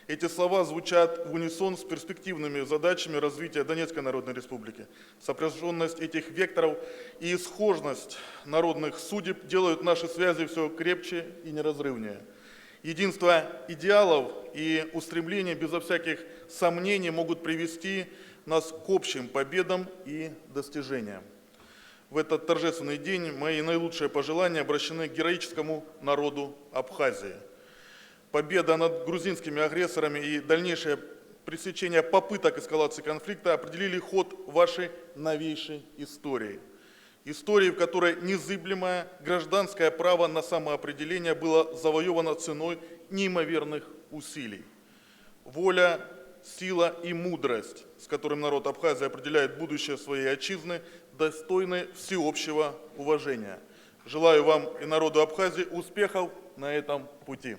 Эти слова звучат в унисон с перспективными задачами развития Донецкой Народной Республики. Сопряженность этих векторов и схожность народных судеб делают наши связи все крепче и неразрывнее. Единство идеалов и устремлений безо всяких сомнений могут привести нас к общим победам и достижениям. В этот торжественный день мои наилучшие пожелания обращены к героическому народу Абхазии. Победа над грузинскими агрессорами и дальнейшее пресечение попыток эскалации конфликта определили ход вашей новейшей истории. Истории, в которой незыблемое гражданское право на самоопределение было завоевано ценой неимоверных усилий. Воля, сила и мудрость, с которым народ Абхазии определяет будущее своей отчизны, достойны всеобщего уважения. Желаю вам и народу Абхазии успехов на этом пути.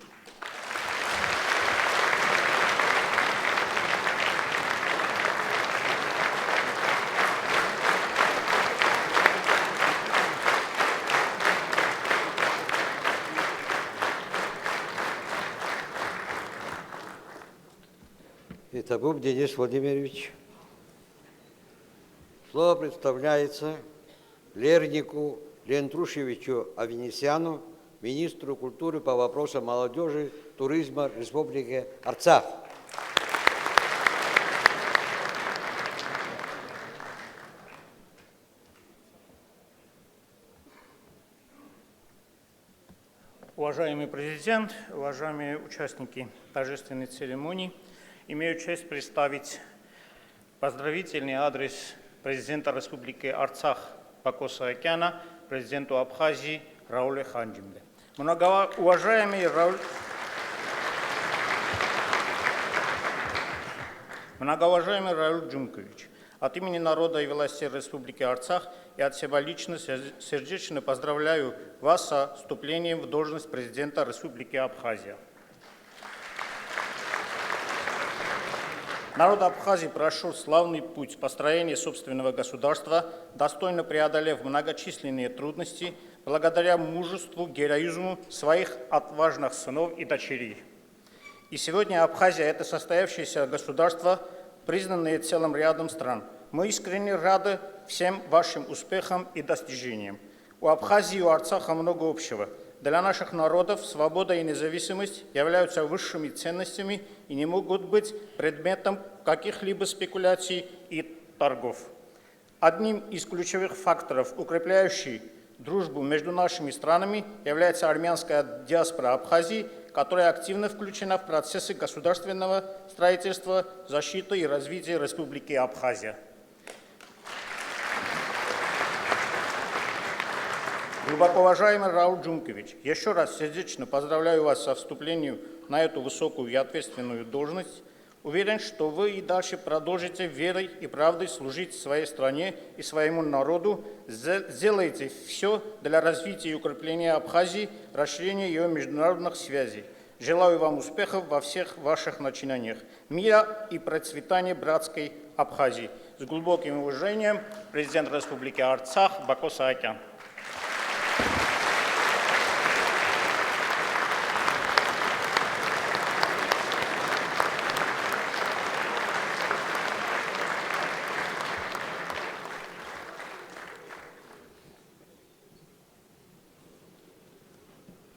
Итагуб Денис Владимирович. Слово представляется Лернику Лентрушевичу Авенесяну, министру культуры по вопросам молодежи, туризма Республики Арцах. Уважаемый президент, уважаемые участники торжественной церемонии, имею честь представить поздравительный адрес президента Республики Арцах Бакоса Акяна, президенту Абхазии Рауле Ханджимде. Многоуважаемый Рауль Джумкович, от имени народа и власти Республики Арцах и от себя лично сердечно поздравляю вас со вступлением в должность президента Республики Абхазия. Народ Абхазии прошел славный путь построения собственного государства, достойно преодолев многочисленные трудности, благодаря мужеству, героизму своих отважных сынов и дочерей. И сегодня Абхазия – это состоявшееся государство, признанное целым рядом стран. Мы искренне рады всем вашим успехам и достижениям. У Абхазии и у Арцаха много общего. Для наших народов свобода и независимость являются высшими ценностями и не могут быть предметом каких-либо спекуляций и торгов. Одним из ключевых факторов, укрепляющих дружбу между нашими странами, является армянская диаспора Абхазии, которая активно включена в процессы государственного строительства, защиты и развития Республики Абхазия. Глубоко уважаемый Рауль Джумкович, еще раз сердечно поздравляю вас со вступлением на эту высокую и ответственную должность. Уверен, что вы и дальше продолжите верой и правдой служить своей стране и своему народу, сделаете все для развития и укрепления Абхазии, расширения ее международных связей. Желаю вам успехов во всех ваших начинаниях, мира и процветания братской Абхазии. С глубоким уважением, президент Республики Арцах Бако Саакян.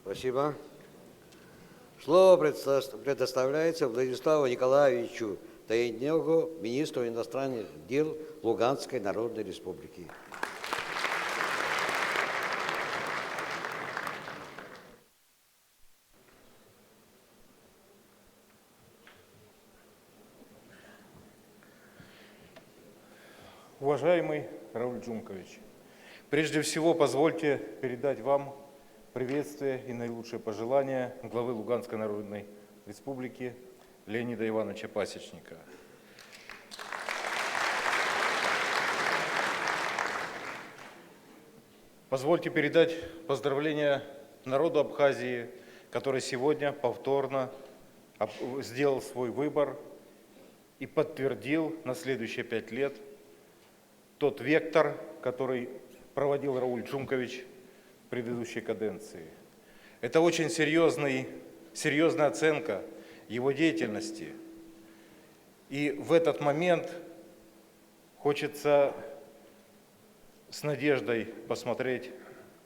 Спасибо. Слово предоставляется Владиславу Николаевичу Таянегу, министру иностранных дел Луганской Народной Республики. Уважаемый Рауль Джумкович, прежде всего позвольте передать вам приветствие и наилучшие пожелания главы Луганской Народной Республики Леонида Ивановича Пасечника. Позвольте передать поздравления народу Абхазии, который сегодня повторно сделал свой выбор и подтвердил на следующие 5 лет тот вектор, который проводил Рауль Джумкович в предыдущей каденции. Это очень серьезная оценка его деятельности. И в этот момент хочется с надеждой посмотреть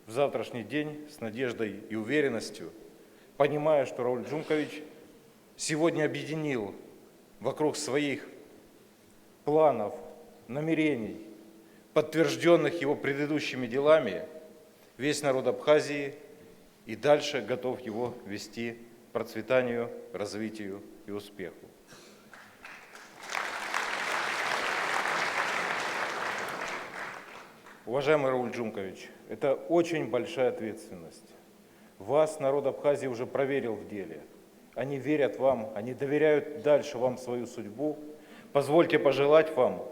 в завтрашний день, с надеждой и уверенностью, понимая, что Рауль Джумкович сегодня объединил вокруг своих планов, намерений, подтвержденных его предыдущими делами, весь народ Абхазии и дальше готов его вести к процветанию, развитию и успеху. Уважаемый Рауль Джумкович, это очень большая ответственность. Вас народ Абхазии уже проверил в деле. Они верят вам, они доверяют дальше вам свою судьбу. Позвольте пожелать вам,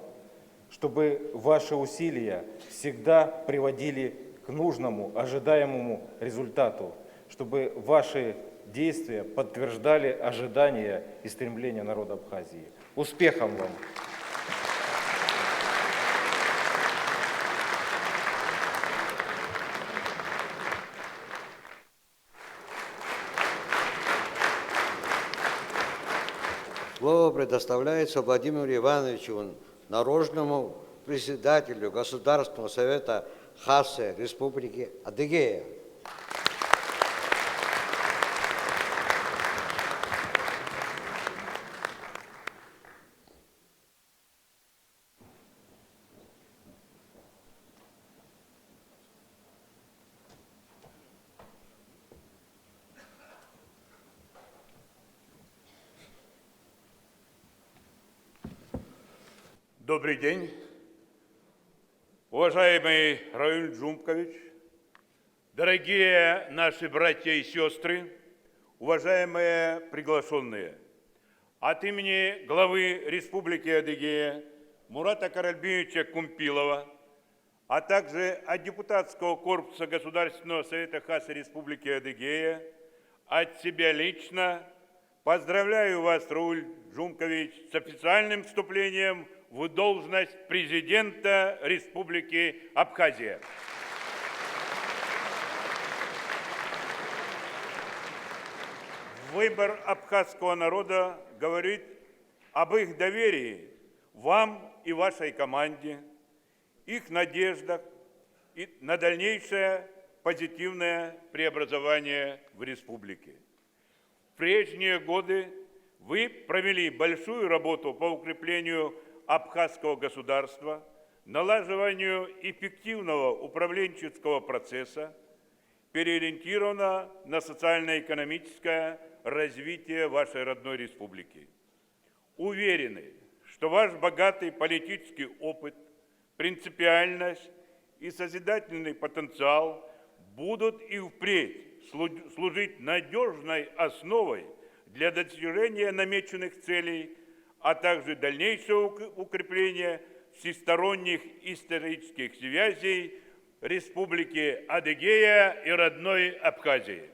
чтобы ваши усилия всегда приводили к нужному, ожидаемому результату, чтобы ваши действия подтверждали ожидания и стремления народа Абхазии. Успехов вам! Слово предоставляется Владимиру Ивановичу Нарожному, председателю Государственного совета Хассы Республики Адыгея. Добрый день, уважаемый Рауль Джумкович, дорогие наши братья и сестры, уважаемые приглашенные. От имени главы Республики Адыгея Мурата Каральбиевича Кумпилова, а также от депутатского корпуса Государственного совета Хассы Республики Адыгея, от себя лично поздравляю вас, Рауль Джумкович, с официальным вступлением в должность президента Республики Абхазия. Выбор абхазского народа говорит об их доверии вам и вашей команде, их надеждах и на дальнейшее позитивное преобразование в республике. В прежние годы вы провели большую работу по укреплению абхазского государства, налаживанию эффективного управленческого процесса, переориентировано на социально-экономическое развитие вашей родной республики. Уверены, что ваш богатый политический опыт, принципиальность и созидательный потенциал будут и впредь служить надежной основой для достижения намеченных целей, а также дальнейшего укрепления всесторонних исторических связей Республики Адыгея и родной Абхазии.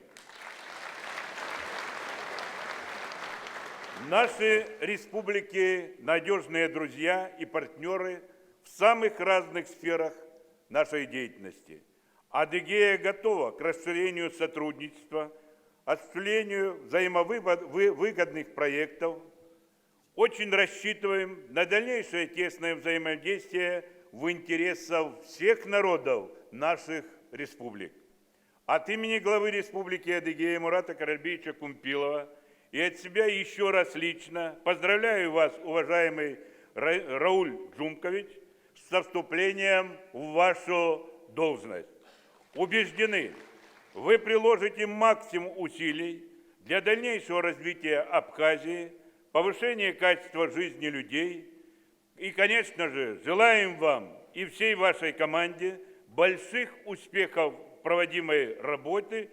Наши республики – надежные друзья и партнеры в самых разных сферах нашей деятельности. Адыгея готова к расширению сотрудничества, осуществлению взаимовыгодных проектов. Очень рассчитываем на дальнейшее тесное взаимодействие в интересах всех народов наших республик. От имени главы Республики Адыгея Мурата Каральбеевича Кумпилова и от себя еще раз лично поздравляю вас, уважаемый Рауль Джумкович, со вступлением в вашу должность. Убеждены, вы приложите максимум усилий для дальнейшего развития Абхазии, повышения качества жизни людей и, конечно же, желаем вам и всей вашей команде больших успехов в проводимой работе,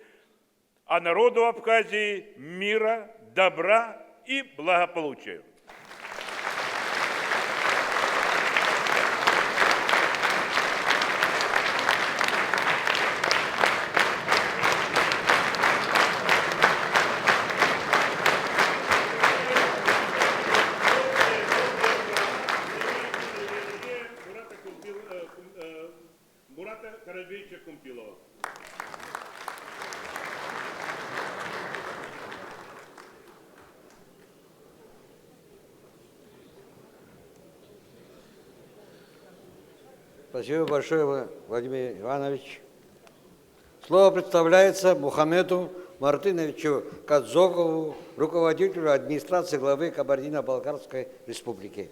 а народу Абхазии мира, добра и благополучия. Мурата Каральбеевича Кумпилова. Спасибо большое, Владимир Иванович. Слово представляется Мухаммеду Мартыновичу Кадзокову, руководителю администрации главы Кабардино-Балкарской республики.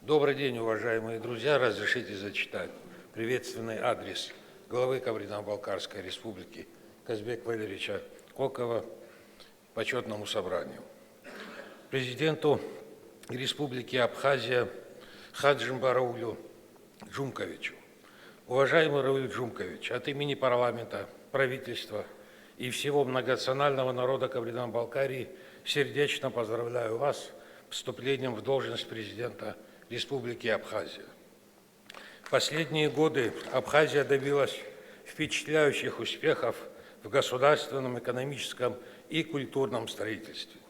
Добрый день, уважаемые друзья. Разрешите зачитать приветственный адрес главы Кабардино-Балкарской республики Казбека Валерьевича Кокова почетному собранию. Президенту Республики Абхазия Хаджимба Раулю Джумковичу. Уважаемый Рауль Джумкович, от имени парламента, правительства и всего многонационального народа Кабардино-Балкарии сердечно поздравляю вас с вступлением в должность президента Республики Абхазия. В последние годы Абхазия добилась впечатляющих успехов в государственном, экономическом и культурном строительстве.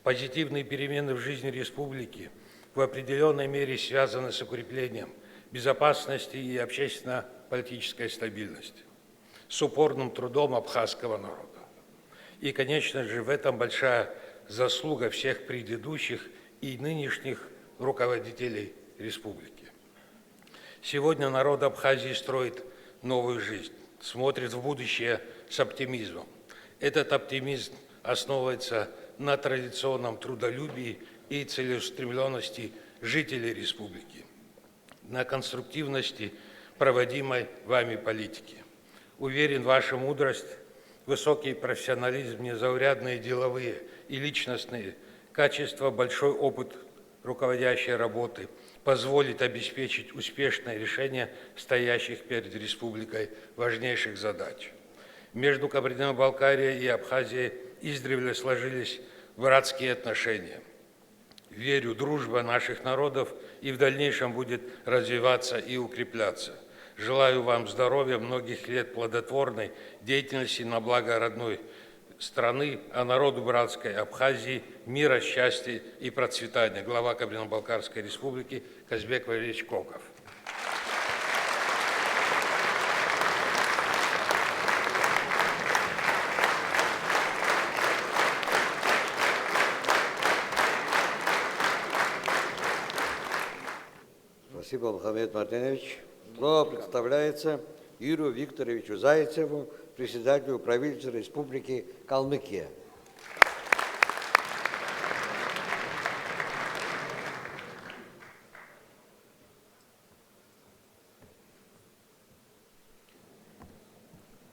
Позитивные перемены в жизни республики в определенной мере связаны с укреплением безопасности и общественно-политической стабильности, с упорным трудом абхазского народа. И, конечно же, в этом большая заслуга всех предыдущих и нынешних руководителей республики. Сегодня народ Абхазии строит новую жизнь, смотрит в будущее с оптимизмом. Этот оптимизм основывается на традиционном трудолюбии и целеустремленности жителей республики, на конструктивности проводимой вами политики. Уверен, ваша мудрость, высокий профессионализм, незаурядные деловые и личностные качества, большой опыт руководящей работы позволит обеспечить успешное решение стоящих перед республикой важнейших задач. Между Кабардино-Балкарией и Абхазией издревле сложились братские отношения. Верю, дружба наших народов и в дальнейшем будет развиваться и укрепляться. Желаю вам здоровья, многих лет плодотворной деятельности на благо родной страны, а народу братской Абхазии мира, счастья и процветания. Глава Кабардино-Балкарской республики Казбек Валерьевич Коков. Спасибо, Мухаммед Мартынович. Слово представляется Юрию Викторовичу Зайцеву, председателю правительства Республики Калмыкия.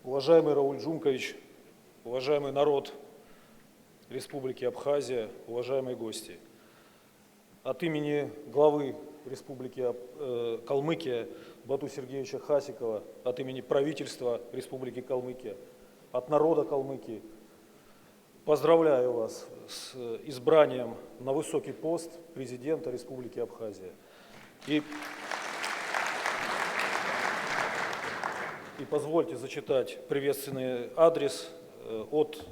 Уважаемый Рауль Джумкович, уважаемый народ Республики Абхазия, уважаемые гости, от имени главы Республики Калмыкия Бату Сергеевича Хасикова, от имени правительства Республики Калмыкия, от народа Калмыкии поздравляю вас с избранием на высокий пост президента Республики Абхазия. И и позвольте зачитать приветственный адрес от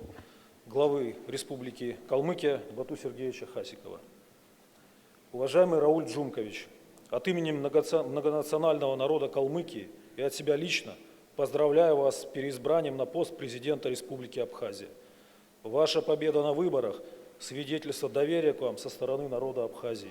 главы Республики Калмыкия Бату Сергеевича Хасикова. Уважаемый Рауль Джумкович, от имени многонационального народа Калмыкии и от себя лично поздравляю вас с переизбранием на пост президента Республики Абхазия. Ваша победа на выборах – свидетельство доверия к вам со стороны народа Абхазии.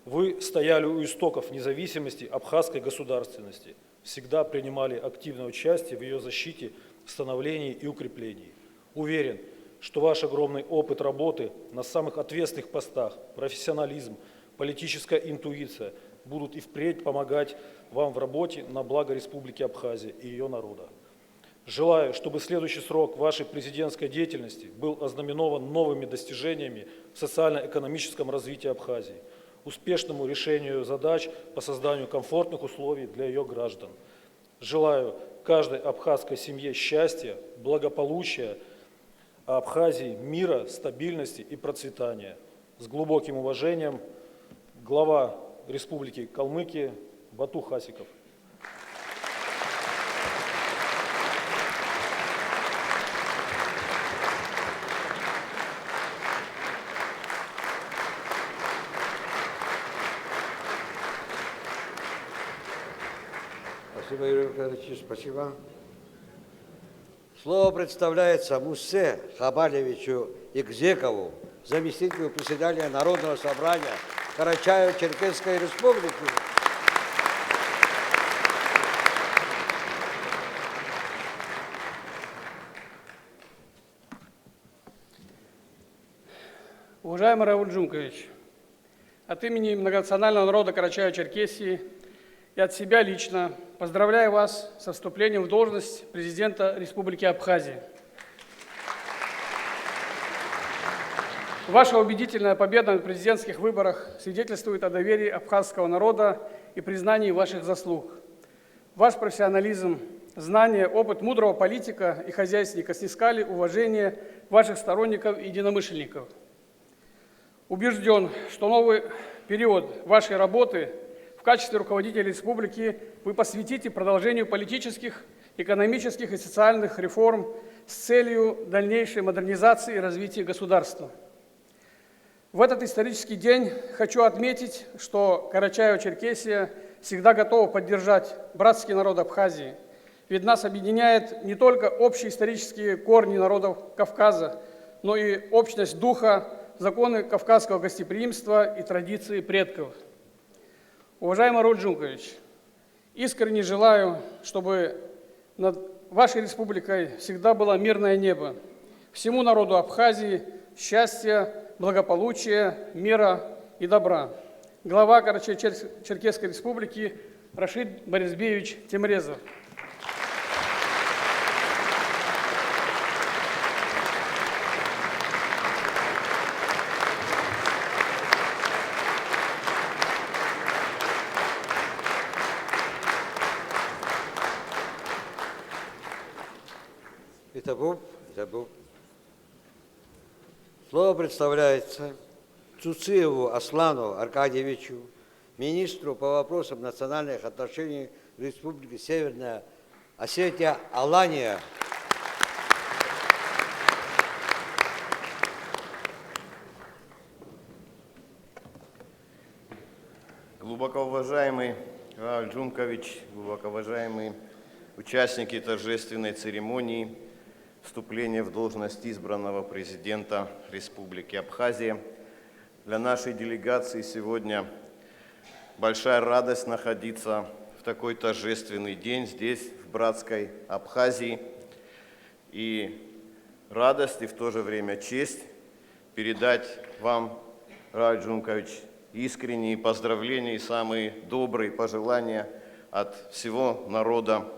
Вы стояли у истоков независимости абхазской государственности, всегда принимали активное участие в ее защите, становлении и укреплении. Уверен, что ваш огромный опыт работы на самых ответственных постах, профессионализм, политическая интуиция будут и впредь помогать вам в работе на благо Республики Абхазия и ее народа. Желаю, чтобы следующий срок вашей президентской деятельности был ознаменован новыми достижениями в социально-экономическом развитии Абхазии, успешному решению задач по созданию комфортных условий для ее граждан. Желаю каждой абхазской семье счастья, благополучия, а Абхазии мира, стабильности и процветания. С глубоким уважением, глава Республики Калмыкия Бату Хасиков. Спасибо, Юрий Николаевич, спасибо. Слово представляется Муссе Хабалевичу Игзекову, заместителю председателя Народного собрания Карачаево-Черкесской Республики. Уважаемый Рауль Джумкович, от имени многонационального народа Карачаево-Черкесии и от себя лично поздравляю вас со вступлением в должность президента Республики Абхазия. Ваша убедительная победа на президентских выборах свидетельствует о доверии абхазского народа и признании ваших заслуг. Ваш профессионализм, знания, опыт мудрого политика и хозяйственника снискали уважение ваших сторонников и единомышленников. Убежден, что новый период вашей работы в качестве руководителя республики вы посвятите продолжению политических, экономических и социальных реформ с целью дальнейшей модернизации и развития государства. В этот исторический день хочу отметить, что Карачаево-Черкесия всегда готова поддержать братский народ Абхазии, ведь нас объединяет не только общие исторические корни народов Кавказа, но и общность духа, законы кавказского гостеприимства и традиции предков. Уважаемый Рауль Джумкович, искренне желаю, чтобы над вашей республикой всегда было мирное небо. Всему народу Абхазии счастья, благополучия, мира и добра. Глава Карачаево-Черкесской республики Рашид Борисбеевич Темрезов. Слово представляется Цуциеву Аслану Аркадьевичу, министру по вопросам национальных отношений Республики Северная Осетия Алания. Глубоко уважаемый Рауль Джумкович, глубоко уважаемые участники торжественной церемонии вступления в должность избранного президента Республики Абхазия. Для нашей делегации сегодня большая радость находиться в такой торжественный день здесь, в братской Абхазии. И радость, и в то же время честь передать вам, Рауль Джумкович, искренние поздравления и самые добрые пожелания от всего народа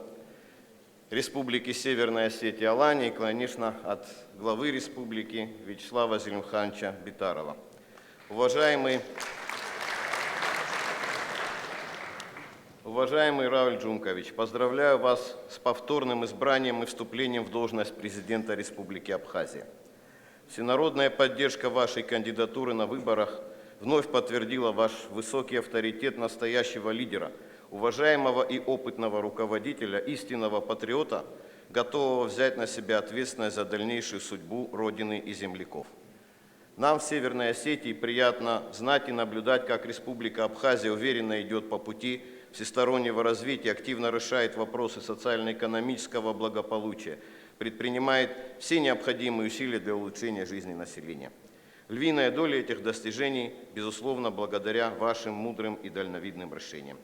Республики Северная Осетия Алания и, конечно, от главы республики Вячеслава Зелимхановича Битарова. Уважаемый Рауль Джумкович, поздравляю вас с повторным избранием и вступлением в должность президента Республики Абхазия. Всенародная поддержка вашей кандидатуры на выборах вновь подтвердила ваш высокий авторитет настоящего лидера, уважаемого и опытного руководителя, истинного патриота, готового взять на себя ответственность за дальнейшую судьбу Родины и земляков. Нам в Северной Осетии приятно знать и наблюдать, как Республика Абхазия уверенно идет по пути всестороннего развития, активно решает вопросы социально-экономического благополучия, предпринимает все необходимые усилия для улучшения жизни населения. Львиная доля этих достижений, безусловно, благодаря вашим мудрым и дальновидным решениям.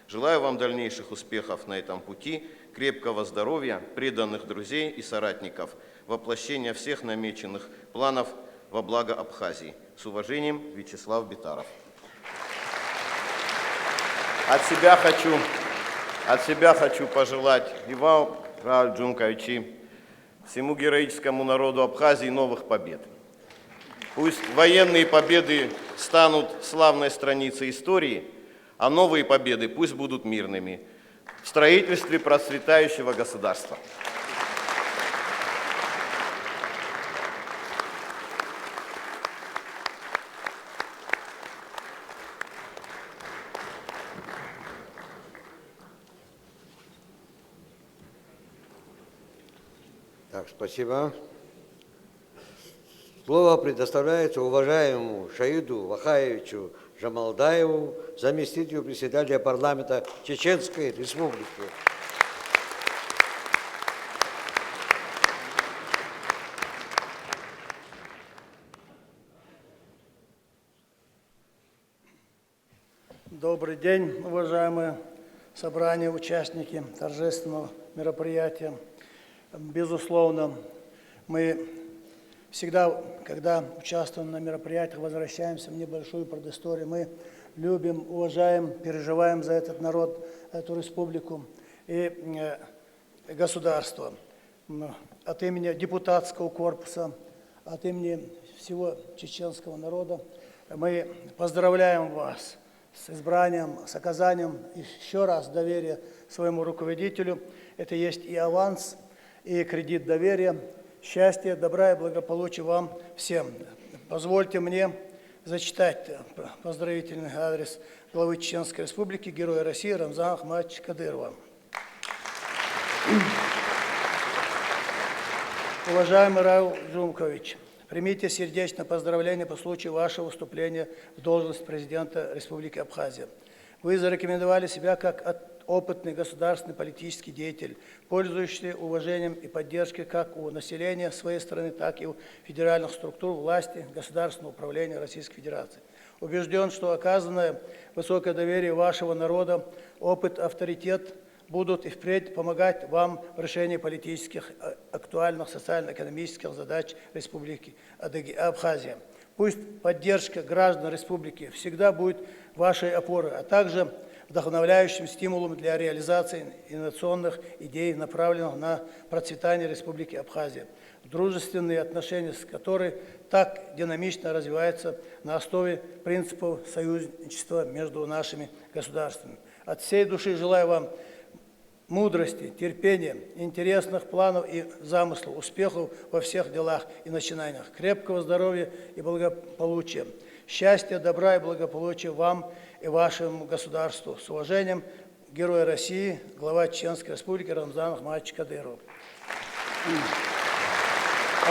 Желаю вам дальнейших успехов на этом пути, крепкого здоровья, преданных друзей и соратников, воплощения всех намеченных планов во благо Абхазии. С уважением, Вячеслав Битаров. От себя хочу пожелать и вам, Рауль Джумкович, всему героическому народу Абхазии новых побед. Пусть военные победы станут славной страницей истории, а новые победы пусть будут мирными в строительстве процветающего государства. Так, спасибо. Слово предоставляется уважаемому Шаиду Вахаевичу Жамалдаеву, заместителю председателя парламента Чеченской Республики. Добрый день, уважаемые собрания, участники торжественного мероприятия. Безусловно, мы всегда, когда участвуем на мероприятиях, возвращаемся в небольшую предысторию. Мы любим, уважаем, переживаем за этот народ, эту республику и государство. От имени депутатского корпуса, от имени всего чеченского народа мы поздравляем вас с избранием, с оказанием еще раз доверия своему руководителю. Это есть и аванс, и кредит доверия. Счастья, добра и благополучия вам всем. Позвольте мне зачитать поздравительный адрес главы Чеченской Республики, Героя России Рамзана Ахмадовича Кадырова. Уважаемый Рауль Джумкович, примите сердечное поздравление по случаю вашего выступления в должность президента Республики Абхазия. Вы зарекомендовали себя как опытный государственный политический деятель, пользующийся уважением и поддержкой как у населения своей страны, так и у федеральных структур власти, государственного управления Российской Федерации. Убежден, что оказанное высокое доверие вашего народа, опыт, авторитет будут и впредь помогать вам в решении политических, актуальных социально-экономических задач Республики Абхазия. Пусть поддержка граждан республики всегда будет вашей опорой, а также вдохновляющим стимулом для реализации инновационных идей, направленных на процветание Республики Абхазия, дружественные отношения с которой так динамично развиваются на основе принципов союзничества между нашими государствами. От всей души желаю вам мудрости, терпения, интересных планов и замыслов, успехов во всех делах и начинаниях, крепкого здоровья и благополучия, счастья, добра и благополучия вам и вашему государству. С уважением, Герой России, глава Чеченской Республики Рамзан Ахмадович Кадыров.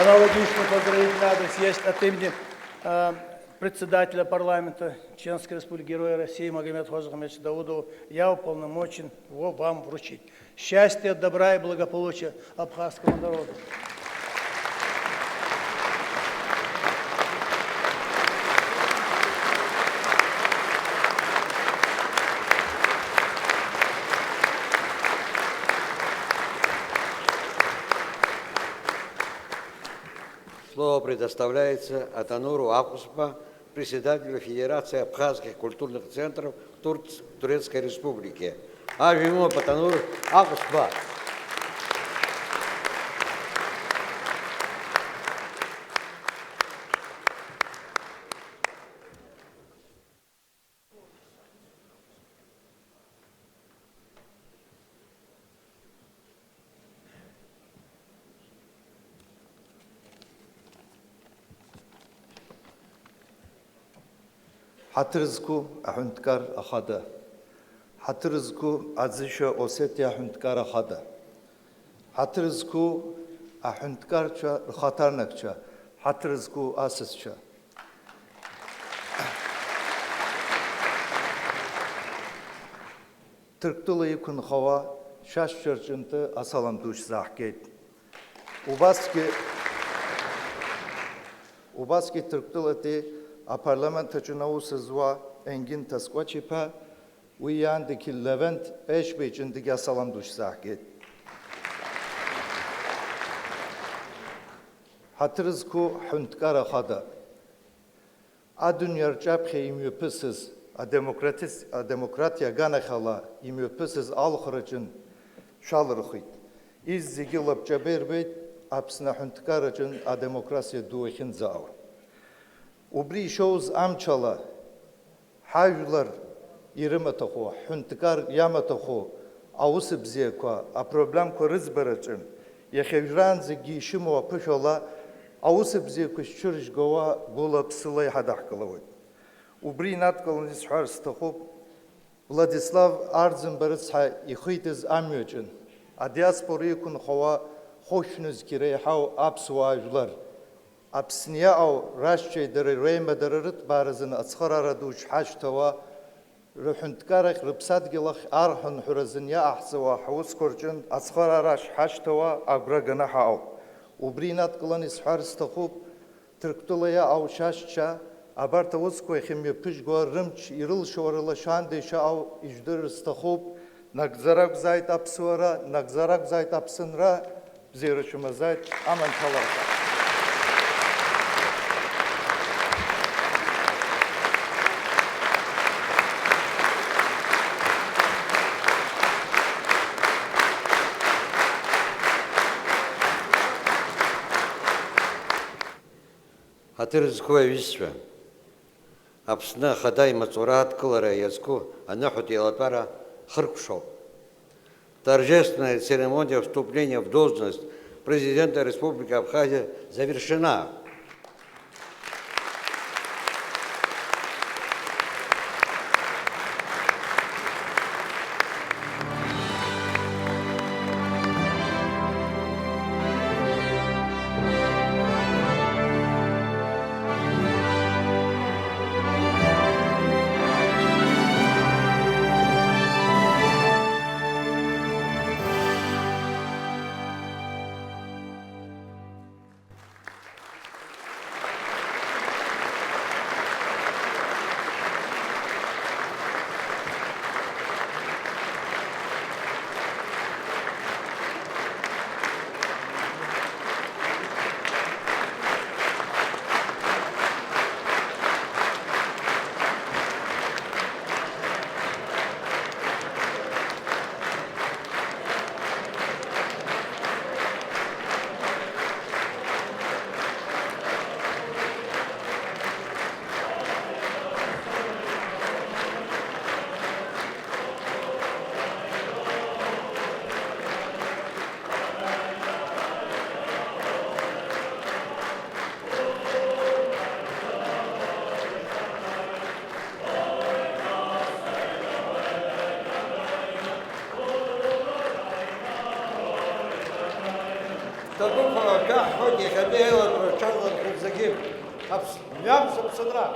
Аналогичный поздравительный адрес есть от имени председателя парламента Чеченской Республики, Героя России Магомед Хожахмедовича Даудова. Я уполномочен его вам вручить. Счастья, добра и благополучия абхазскому народу. Слово предоставляется Атануру Акуспа, председателю Федерации абхазских культурных центров Турецкой Республики. Ажимо Атанур Акуспа. حترزكو أحنتكر أخذ حترزكو عزيشة أوسيتيا حنتكارا خدا حترزكو أحنتكارشا خطرنكشا حترزكو أسسشا Türktülü yükün hava şaş çırçıntı asalam duş zahket. Ubaski Türktülü te a parlamentocu nausı zva engin taskvaçipa uyandaki Levent eşbeycindeki asalam duş zahket. Hatırız ku hüntkara khada. A dünyar çapxe imyöpüsüz, a demokratiya gana khala imyöpüsüz alxırıcın şalırıxıyt. İz zigilab caberbeyt, apsına hüntkarıcın a demokrasiya duexin zaur. Ubri şoğuz amçala, hayvlar irimataxu, hüntkar yamataxu, avusib ziyekwa, a problem ko rizbarıcın, yaxevran zigi şimo pışola, أوسب زي كشرش جوا قولا بسلاي حدا حكلاوي وبرينات كلونيس حارس تخوب فلاديسلاف أرزن برس يخيتز أميوجن أدياسبوري يكون خوا خوشنز كري حاو أبسواجلر أبسنيا أو راشي دري ريما دررت بارزن أسخر ردوش حاجتوا رحنتكارك ربسات جلخ أرحن حرزنيا أحسوا حوس كورجن أسخر راش حاجتوا أقرا جناح أو وبرينات كلانيس حارس تخوب تركتوليا أو شاششا أبارت وسكو يخمي بيجوا رمش يرل شورلا شانديشا أو إجدر استخوب نقزرق زايت أبسورا نقزرق زايت أبسنرا زيرشما زايت أمن طلعتا Хатырзкуя висва. Апсна хадай мацурат кылара язку, анахут елапара хыркшо. Торжественная церемония вступления в должность президента Республики Абхазия завершена. Такого как хоть и ходила, но чарлар худзагим, ням собственно.